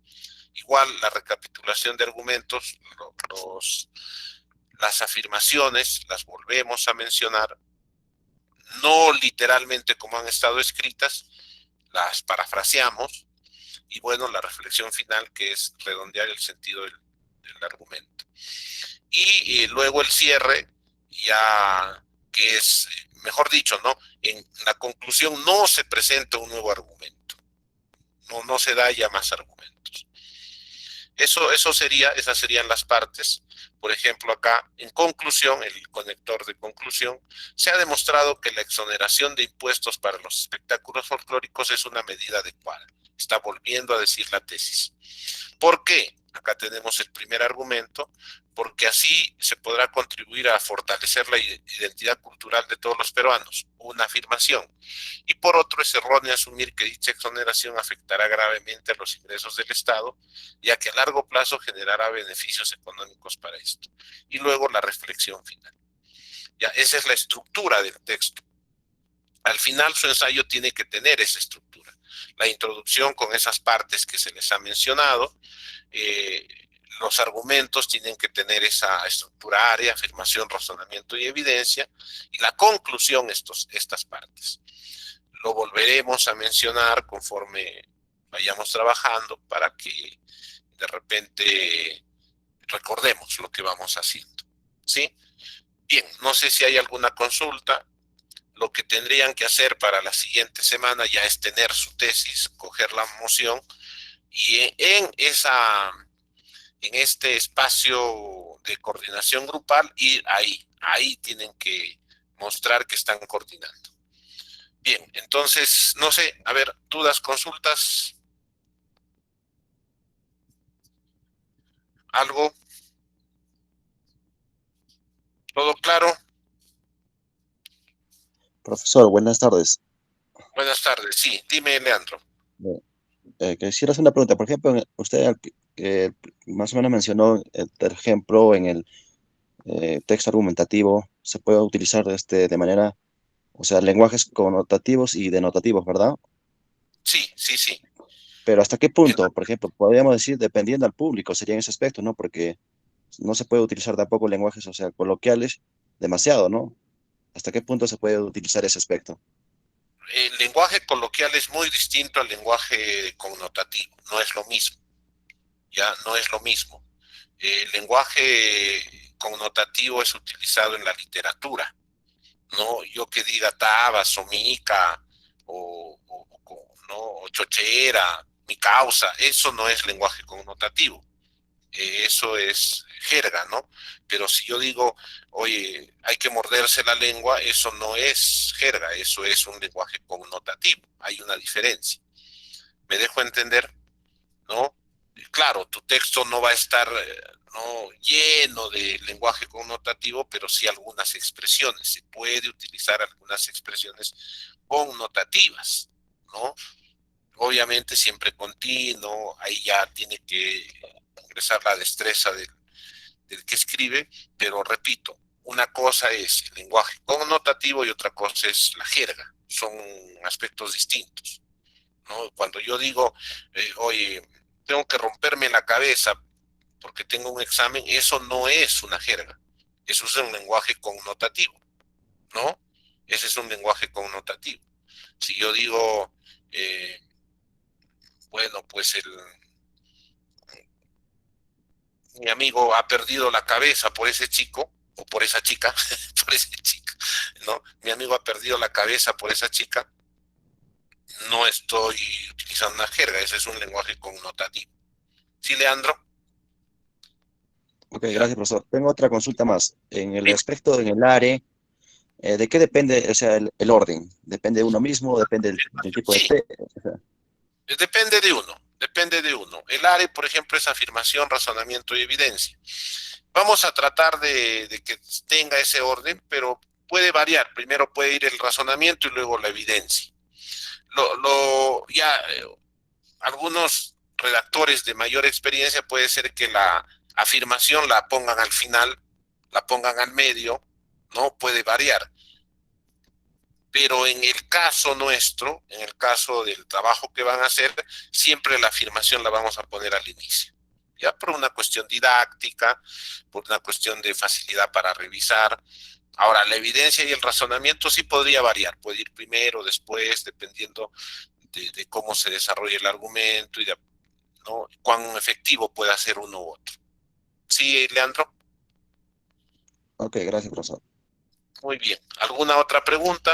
Igual la recapitulación de argumentos, las afirmaciones, las volvemos a mencionar, no literalmente como han estado escritas, las parafraseamos, y bueno, la reflexión final, que es redondear el sentido del argumento. Y luego el cierre, ya que es, mejor dicho, ¿no? En la conclusión no se presenta un nuevo argumento, no se da ya más argumentos. Esas serían las partes. Por ejemplo, acá, en conclusión, el conector de conclusión, se ha demostrado que la exoneración de impuestos para los espectáculos folclóricos es una medida adecuada. Está volviendo a decir la tesis. ¿Por qué? Acá tenemos el primer argumento, porque así se podrá contribuir a fortalecer la identidad cultural de todos los peruanos, una afirmación. Y por otro, es erróneo asumir que dicha exoneración afectará gravemente a los ingresos del Estado, ya que a largo plazo generará beneficios económicos para esto. Y luego la reflexión final. Ya, esa es la estructura del texto. Al final su ensayo tiene que tener esa estructura. La introducción con esas partes que se les ha mencionado, los argumentos tienen que tener esa estructura área, afirmación, razonamiento y evidencia, y la conclusión estas partes. Lo volveremos a mencionar conforme vayamos trabajando para que de repente recordemos lo que vamos haciendo, ¿sí? Bien, no sé si hay alguna consulta. Lo que tendrían que hacer para la siguiente semana ya es tener su tesis, coger la moción, y en este espacio de coordinación grupal ir ahí tienen que mostrar que están coordinando. Bien, entonces, no sé, a ver, dudas, consultas, algo, ¿todo claro? Profesor, buenas tardes. Buenas tardes, sí, dime, Leandro. Quisiera hacer una pregunta. Por ejemplo, usted más o menos mencionó, por ejemplo, en el texto argumentativo se puede utilizar de manera, o sea, lenguajes connotativos y denotativos, ¿verdad? Sí. Pero ¿hasta qué punto? Por ejemplo, podríamos decir, dependiendo del público, sería en ese aspecto, ¿no? Porque no se puede utilizar tampoco lenguajes, o sea, coloquiales demasiado, ¿no? ¿Hasta qué punto se puede utilizar ese aspecto? El lenguaje coloquial es muy distinto al lenguaje connotativo, no es lo mismo, ya no es lo mismo. El lenguaje connotativo es utilizado en la literatura, ¿no? Yo que diga tabas o mica o chochera, mi causa, eso no es lenguaje connotativo. Eso es jerga, ¿no? Pero si yo digo, oye, hay que morderse la lengua, eso no es jerga, eso es un lenguaje connotativo, hay una diferencia. ¿Me dejo entender? ¿No? Claro, tu texto no va a estar no lleno de lenguaje connotativo, pero sí algunas expresiones. Se puede utilizar algunas expresiones connotativas, ¿no? Obviamente siempre continuo, ahí ya tiene que ingresar la destreza del que escribe, pero repito, una cosa es el lenguaje connotativo y otra cosa es la jerga. Son aspectos distintos, ¿no? Cuando yo digo, oye, tengo que romperme la cabeza porque tengo un examen, eso no es una jerga, eso es un lenguaje connotativo, ¿no? Ese es un lenguaje connotativo. Si yo digo, bueno, pues mi amigo ha perdido la cabeza por ese chico, o por esa chica, por esa chica, ¿no? Mi amigo ha perdido la cabeza por esa chica, no estoy utilizando una jerga, ese es un lenguaje connotativo. ¿Sí, Leandro? Ok, gracias, profesor. Tengo otra consulta más. En el aspecto, en el área, ¿de qué depende, o sea, el orden? ¿Depende de uno mismo? ¿Depende del tipo de Sí, o sea, depende de uno, depende de uno. El ARE, por ejemplo, es afirmación, razonamiento y evidencia. Vamos a tratar de que tenga ese orden, pero puede variar. Primero puede ir el razonamiento y luego la evidencia. Algunos redactores de mayor experiencia puede ser que la afirmación la pongan al final, la pongan al medio, ¿no? Puede variar. Pero en el caso nuestro, en el caso del trabajo que van a hacer, siempre la afirmación la vamos a poner al inicio. Ya por una cuestión didáctica, por una cuestión de facilidad para revisar. Ahora, la evidencia y el razonamiento sí podría variar, puede ir primero, después, dependiendo de cómo se desarrolle el argumento y de, ¿no?, cuán efectivo pueda ser uno u otro. ¿Sí, Leandro? ok, gracias, profesor. Muy bien. ¿Alguna otra pregunta?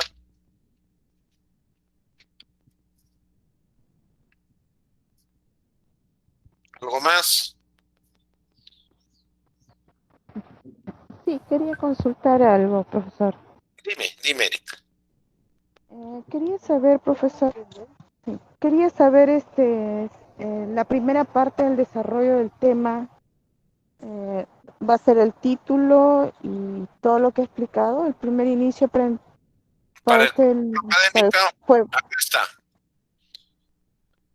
¿Algo más? Sí, quería consultar algo, profesor. Dime, Erika. Quería saber, profesor, sí, quería saber la primera parte del desarrollo del tema, va a ser el título y todo lo que he explicado, el primer inicio para Para el para el académico, juego. acá está.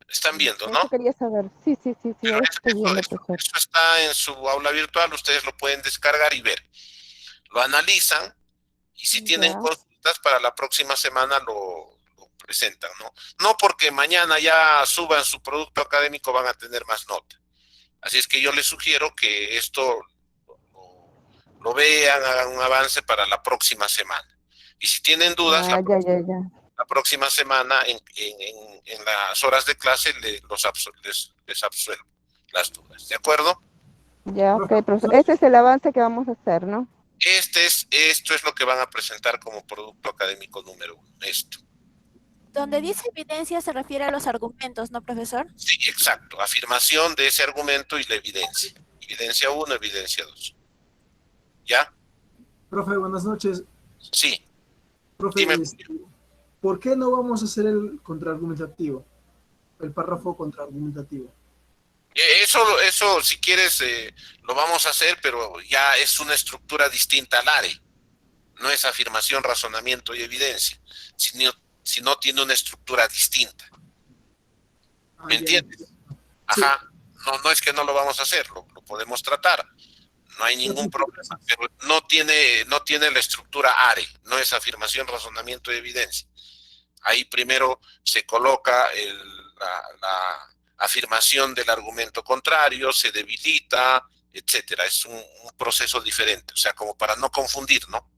Están viendo, ¿no? Eso quería saber. Sí, Pero ahora estoy viendo, profesor. eso está en su aula virtual, ustedes lo pueden descargar y ver. Lo analizan y si tienen Ya. consultas para la próxima semana lo presentan, ¿no? No porque mañana ya suban su producto académico van a tener más nota. Así es que yo les sugiero que esto lo vean, hagan un avance para la próxima semana. Y si tienen dudas, Ah, ya. la próxima semana en las horas de clase les absuelvo las dudas. ¿De acuerdo? Ya, ok, profesor. Ese es el avance que vamos a hacer, ¿no? Esto es lo que van a presentar como producto académico número 1. Esto. Donde dice evidencia se refiere a los argumentos, ¿no, profesor? Sí, exacto. Afirmación de ese argumento y la evidencia. Evidencia 1, evidencia 2. ¿Ya? Profe, buenas noches. Sí. Profe, Dime. ¿Por qué no vamos a hacer el contraargumentativo? El párrafo contraargumentativo. Eso si quieres, lo vamos a hacer, pero ya es una estructura distinta al ARE. No es afirmación, razonamiento y evidencia, sino tiene una estructura distinta. ¿Me entiendes? Ajá. No es que no lo vamos a hacer, lo podemos tratar. No hay ningún problema, pero no tiene la estructura ARE, no es afirmación, razonamiento y evidencia. Ahí primero se coloca la afirmación del argumento contrario, se debilita, etcétera. Es un proceso diferente, o sea, como para no confundir, ¿no?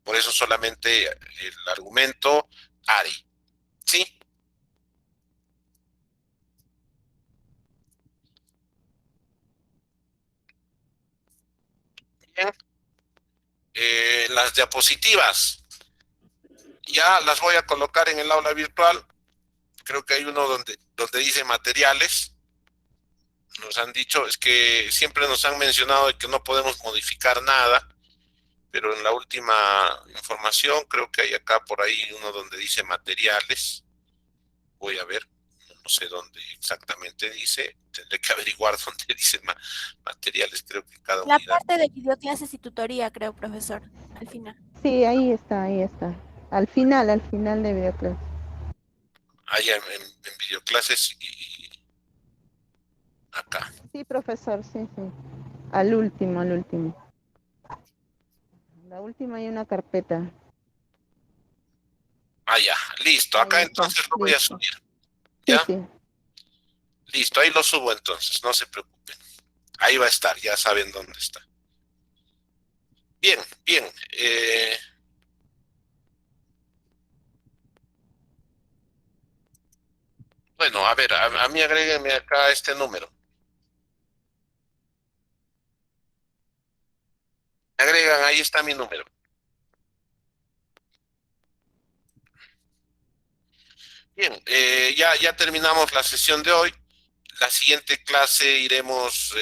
Por eso solamente el argumento ARE. ¿Sí? Bien. Las diapositivas ya las voy a colocar en el aula virtual. Creo que hay uno donde dice materiales, nos han dicho es que siempre nos han mencionado de que no podemos modificar nada, pero en la última información creo que hay acá por ahí uno donde dice materiales. Voy a ver, no sé dónde exactamente dice, tendré que averiguar dónde dice materiales, creo que cada La unidad. parte de videoclases y tutoría, creo, profesor, al final. Sí, ahí está, ahí está. Al final de videoclase. Allá en videoclases y acá. Sí, profesor, sí, sí. Al último, al último. La última hay una carpeta. Ah, ya, listo. Acá Ahí está, entonces lo voy a listo. subir. Sí, ¿Ya? sí. Listo, ahí lo subo entonces, no se preocupen. Ahí va a estar, ya saben dónde está. Bien, bien. Bueno, a ver, a mí agréguenme acá este número. Me agregan, ahí está mi número. Bien, ya terminamos la sesión de hoy. La siguiente clase iremos